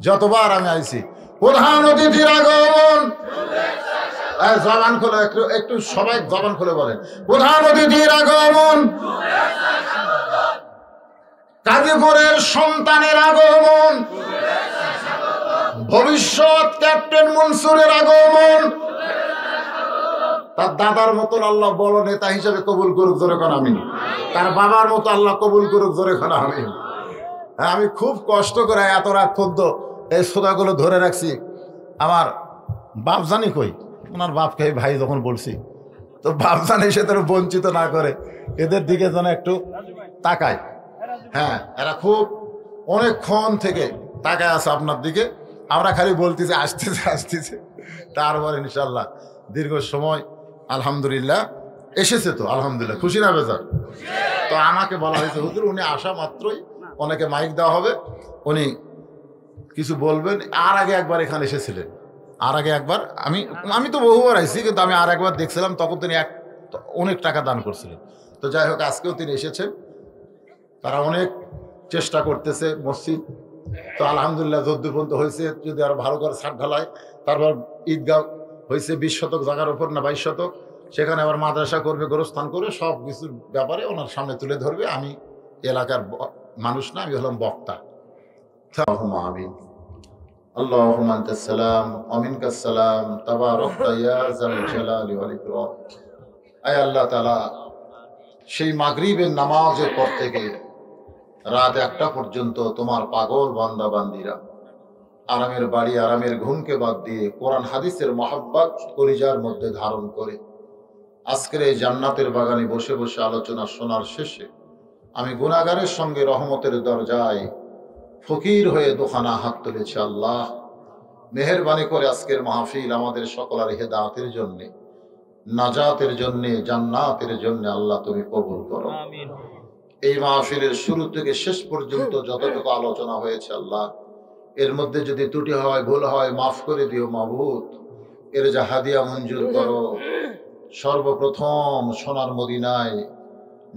যতবার আমি আইছি, প্রধান অতিথির আগমন, জবান খুলে একটু সবাই জবান খুলে বলেন, প্রধান অতিথির আগমন, কাজীপুরের সন্তানের আগমন, ভবিষ্যৎ ক্যাপ্টেন মনসুরের আগমন। তার দাদার মতন আল্লাহ বড় নেতা হিসেবে কবুল করুক, জোরে কোন আমিন। তার বাবার মতো আল্লাহ কবুল করুক, জোরে কোন আমিন। আমি খুব কষ্ট করে এত রাত পর্যন্ত এই সোদাগুলো ধরে রাখছি। আমার বাপ জানি কই, ওনার বাপকে ভাই যখন বলছি, তো বাপ জানি সে তার বঞ্চিত না করে, এদের দিকে যেন একটু তাকায়। হ্যাঁ, এরা খুব অনেকক্ষণ থেকে তাকায় আছে আপনার দিকে। আমরা খালি বলতেছি আসতেছে আসতেছে, তারপর ইনশাল্লাহ দীর্ঘ সময় আলহামদুলিল্লাহ এসেছে। তো আলহামদুলিল্লাহ খুশি না বেজার? তো আমাকে বলা হয়েছে হুজুর উনি আসা মাত্রই ওনাকে মাইক দেওয়া হবে, উনি কিছু বলবেন। আর আগে একবার এখানে এসেছিলেন, আর আগে একবার আমি তো বহুবার আইছি, কিন্তু আমি আর একবার দেখছিলাম, তখন তিনি অনেক টাকা দান করছিলেন। তো যাই হোক, আজকেও তিনি এসেছেন। তারা অনেক চেষ্টা করতেছে মসজিদ, তো আলহামদুলিল্লাহ যদ্দূর পর্যন্ত হয়েছে, যদি আরো ভালো করে ছাদ ঢালায়, তারপর ঈদগাহ হয়েছে 20 শতক জায়গার উপর না 22 শতক, সেখানে আবার মাদ্রাসা করবে, গোরস্থান করবে, সব কিছুর ব্যাপারে ওনার সামনে তুলে ধরবে। আমি এলাকার মানুষ না, আমি হলাম বক্তা। আমিন। আল্লাহুম্মা আনতাস সালাম ওয়া মিনকাস সালাম তাবারাকতা ইয়া যাল জালালি ওয়াল ইকরাম। আয় আল্লাহ তাআলা, সেই মাগরিবের নামাজের পর থেকে রাত 1টা পর্যন্ত তোমার পাগল বান্দা বান্দিরা আরামের বাড়ি, আরামের ঘুমকে বাদ দিয়ে কোরআন হাদিসের মহব্বত কলিজার মধ্যে ধারণ করে আজকের এই জান্নাতের বাগানে বসে বসে আলোচনা শোনার শেষে আমি গুনাহগারের সঙ্গে রহমতের দরজায় ফকির হয়ে দুখানা হাত তুলেছি। আল্লাহ, মেহেরবানি করে আজকের মাহফিল আমাদের সকলের হেদায়েতের জন্য, নাজাতের জন্য, জান্নাতের জন্য আল্লাহ তুমি কবুল করো। আমিন। এই মাহফিলের শুরু থেকে শেষ পর্যন্ত যতটুকু আলোচনা হয়েছে আল্লাহ, এর মধ্যে যদি ত্রুটি হয়, ভুল হয়, মাফ করে দিও মাবুদ। এর যা হাদিয়া মঞ্জুর করো। সর্বপ্রথম সোনার মদিনায়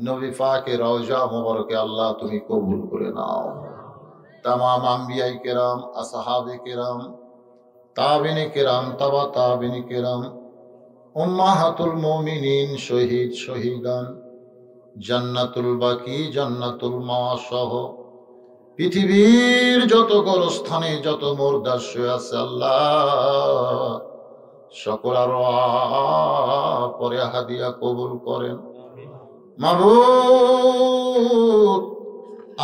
নবী পাকের রওজা মোবারকে আল্লাহ তুমি কবুল করে নাও। তামাম আম্বিয়াই কেরাম, আসহাবে কেরাম, তাবিনে কেরাম, তাবা তাবিনে কেরাম, উম্মাহাতুল মুমিনিন, শহীদ শহীদান, জান্নাতুল বাকি, জান্নাতুল মাওয়া সহ পৃথিবীর যত গোরস্থানে যত মুর্দা শুয়ে আছে আল্লাহ, সকল আর পরে হাদিয়া কবুল করেন। মাবুদ,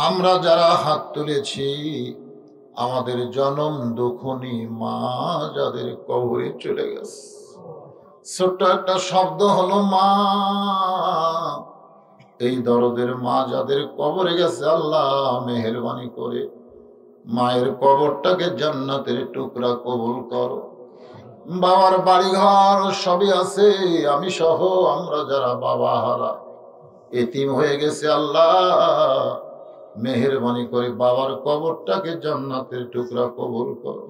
আমরা যারা হাত তুলেছি, আমাদের জনম দুঃখনী মা যাদের কবরে চলে গেছে, ছোট্ট একটা শব্দ হলো মা, এই দরদের মা যাদের কবরে গেছে আল্লাহ মেহেরবানি করে মায়ের কবরটাকে জান্নাতের টুকরা কবুল করো। বাবার বাড়িঘর সবই আছে, আমি সহ আমরা যারা বাবা হারা এতিম হয়ে গেছে আল্লাহ মেহেরবানি করে বাবার কবরটাকে জান্নাতের টুকরা কবুল করো।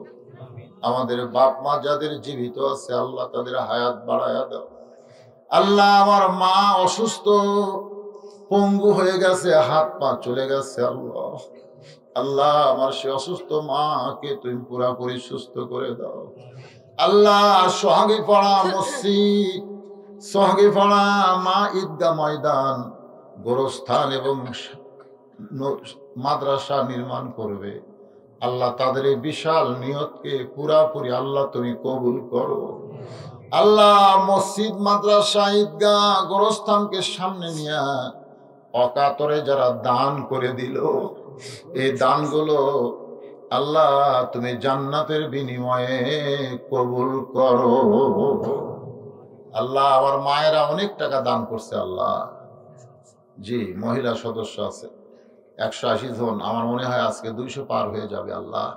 আমাদের বাপ মা যাদের জীবিত আছে আল্লাহ তাদের হায়াত বাড়ায়া দাও। আল্লাহ, আমার মা অসুস্থ, পঙ্গু হয়ে গেছে, হাত পা চলে গেছে আল্লাহ, আল্লাহ আমার সে অসুস্থ মাকে তুমি পুরাপুরি সুস্থ করে দাও। আল্লাহ, সোহাগী পাড়া মসজিদ, সোহাগী পাড়া মা ঈদগাহ ময়দান, গোরস্থান এবং মাদ্রাসা নির্মাণ করবে আল্লাহ, তাদের এই বিশাল নিয়তকে পুরাপুরি আল্লাহ তুমি কবুল করো। আল্লাহ, মসজিদ, মাদ্রাসা, ঈদগাহ, গোরস্থানকে সামনে নিয়ে অকাতরে যারা দান করে দিল, এই দানগুলো আল্লাহ তুমি জান্নাতের বিনিময়ে কবুল করো। আল্লাহ, আমার মায়েরা অনেক টাকা দান করছে আল্লাহ। জি, মহিলা সদস্য আছে 180 জন, আমার মনে হয় আজকে 200 পার হয়ে যাবে। আল্লাহ,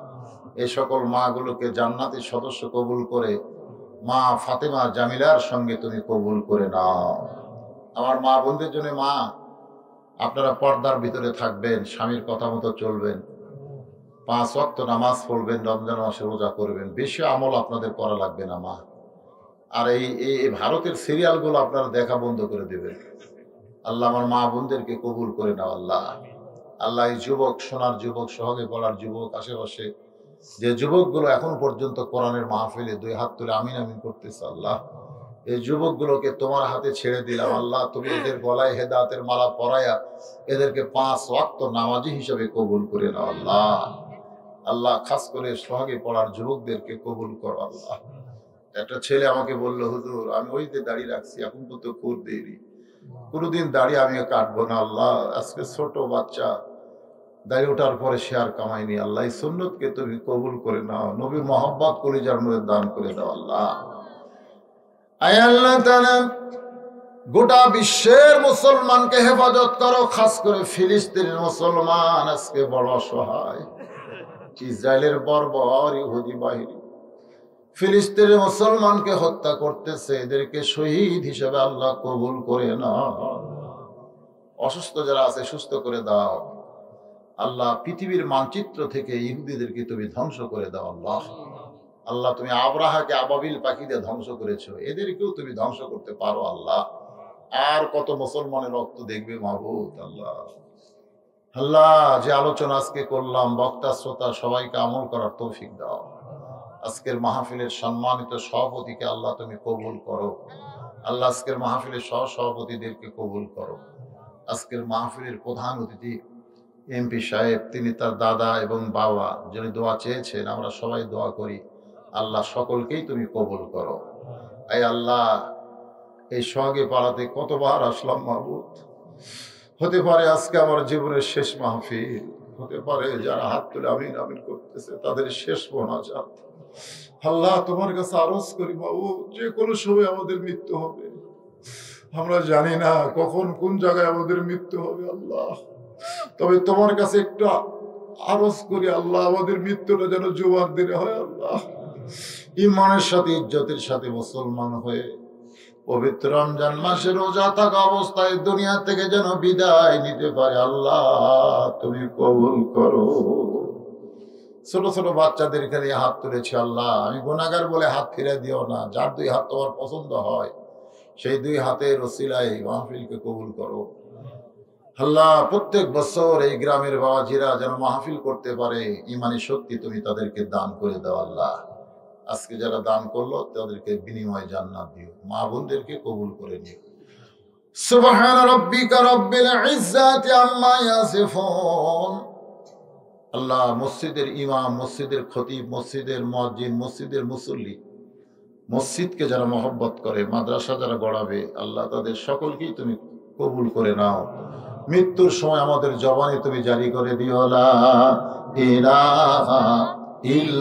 এই সকল মাগুলোকে জান্নাতের সদস্য কবুল করে মা ফাতেমা জামিলার সঙ্গে তুমি কবুল করে নাও। আমার মা বোনদের জন্য মা, আপনারা পর্দার ভিতরে থাকবেন, স্বামীর কথা মতো চলবেন, 5 ওয়াক্ত নামাজ পড়বেন, রমজান মাসে রোজা করবেন, বেশি আমল আপনাদের করা লাগবে না মা। আর এই ভারতের সিরিয়ালগুলো আপনারা দেখা বন্ধ করে দেবেন। আল্লাহ, আমার মা বোনদেরকে কবুল করে নাও। আল্লাহ, আল্লাহ এই যুবক, সোনার যুবক, সহগে পড়ার যুবক, আশেপাশে যে যুবকগুলো এখন পর্যন্ত কোরআনের মাহফিলে 2 হাত তুলে আমিন আমিন করতেছে আল্লাহ, এই যুবকগুলোকে তোমার হাতে ছেড়ে দিলাম আল্লাহ, তুমি এদের গলায় হেদায়েতের মালা পরায়া এদেরকে 5 ওয়াক্ত নামাজি হিসেবে কবুল করে নাও আল্লাহ। আল্লাহ, খাস করে সোহাগে পড়ার যুবকদেরকে কবুল করো আল্লাহ। একটা ছেলে আমাকে বললো, হুজুর আমি ওইতে দাড়ি রাখছি, এখন তো খুব দেরি, কোনোদিন দাড়ি আমি কাটবো না আল্লাহ। আজকে ছোট বাচ্চা, দাড়ি ওঠার পরে সে আর কামাইনি আল্লাহ, এই সুন্নতকে তুমি কবুল করে নাও, নবীর মহব্বত কলিজার মধ্যে দান করে দাও আল্লাহ। আয় আল্লাহ তাআলা, গোটা বিশ্বের মুসলমানকে হেফাজত করো, খাস করে ফিলিস্তিনের মুসলমান আজকে বড় অসহায়। ইসরায়েলের বর্বর ইহুদি বাহিনী ফিলিস্তিনের মুসলমানকে হত্যা করতেছে, এদেরকে শহীদ হিসেবে আল্লাহ কবুল করে নাও। অসুস্থ যারা আছে সুস্থ করে দাও আল্লাহ। পৃথিবীর মানচিত্র থেকে ইহুদিদেরকে তুমি ধ্বংস করে দাও আল্লাহ। আল্লাহ তুমি আবরাহাকে আবাবিল পাখি দিয়ে ধ্বংস করেছো, এদেরকেও তুমি ধ্বংস করতে পারো আল্লাহ। আর কত মুসলমানের রক্ত দেখবে মাহবুব আল্লাহ। আল্লাহ যে আলোচনা আজকে করলাম, বক্তা শ্রোতা সবাইকে আমল করার তৌফিক দাও। আজকের মাহফিলের সম্মানিত সভাপতিকে আল্লাহ তুমি কবুল করো আল্লাহ। আজকের মাহফিলের সহসভাপতিদেরকে কবুল করো। আজকের মাহফিলের প্রধান অতিথি এমপি সাহেব, তিনি তার দাদা এবং বাবা যিনি দোয়া চেয়েছেন, আমরা সবাই দোয়া করি আল্লাহ সকলকেই তুমি কবুল করো। এই আল্লাহ এই সোহাগে পাড়াতে কতবার আসলাম মাহবুব, হতে পারে আজকে আমার জীবনের শেষ মাহফিল, হতে পারে যারা হাত তুলে আমিন আমিন করতেছে তাদের শেষ মোনাজাত। আল্লাহ তোমার কাছে আরজ করি মাহবুব, যে কোনো সময় আমাদের মৃত্যু হবে, আমরা জানি না কখন কোন জায়গায় আমাদের মৃত্যু হবে আল্লাহ, তবে তোমার কাছে একটু আরজ করি আল্লাহ আমাদের মৃত্যুটা যেন জোয়ার দিনে হয় আল্লাহ, ইমানের সাথে ইজ্জতের সাথে মুসলমান হয়ে পবিত্র রমজান মাসে রোজা থাকা অবস্থায় দুনিয়া থেকে যেন বিদায় নিতে পারে আল্লাহ তুমি কবুল করো। ছোট ছোট বাচ্চাদের খালি হাত তুলেছে আল্লাহ, আমি গুনাহগার বলে হাত ফিরে দিও না, যার দুই হাত তোমার পছন্দ হয় সেই দুই হাতের ওসিলায় মাহফিলকে কবুল করো আল্লাহ। প্রত্যেক বছর এই গ্রামের বাবাজিরা যেন মাহফিল করতে পারে, ইমানি শক্তি তুমি তাদেরকে দান করে দাও আল্লাহ। আজকে যারা দান করলো তাদেরকে বিনিময় জান্নাত দিও, মা বোনদেরকে কবুল করে নিও। সুবহান রাব্বিকা রাব্বিল ইজ্জাতি আম্মা ইয়াসিফুন। আল্লাহ মসজিদের ইমাম, মসজিদের খতিব, মসজিদের মুয়াজ্জিন, মসজিদের মুসল্লি, মসজিদকে যারা মহব্বত করে, মাদ্রাসা যারা গড়াবে আল্লাহ তাদের সকলকেই তুমি কবুল করে নাও। মৃত্যুর সময় আমাদের জবানে তুমি জারি করে দিও লা ইলাহা ইল্লা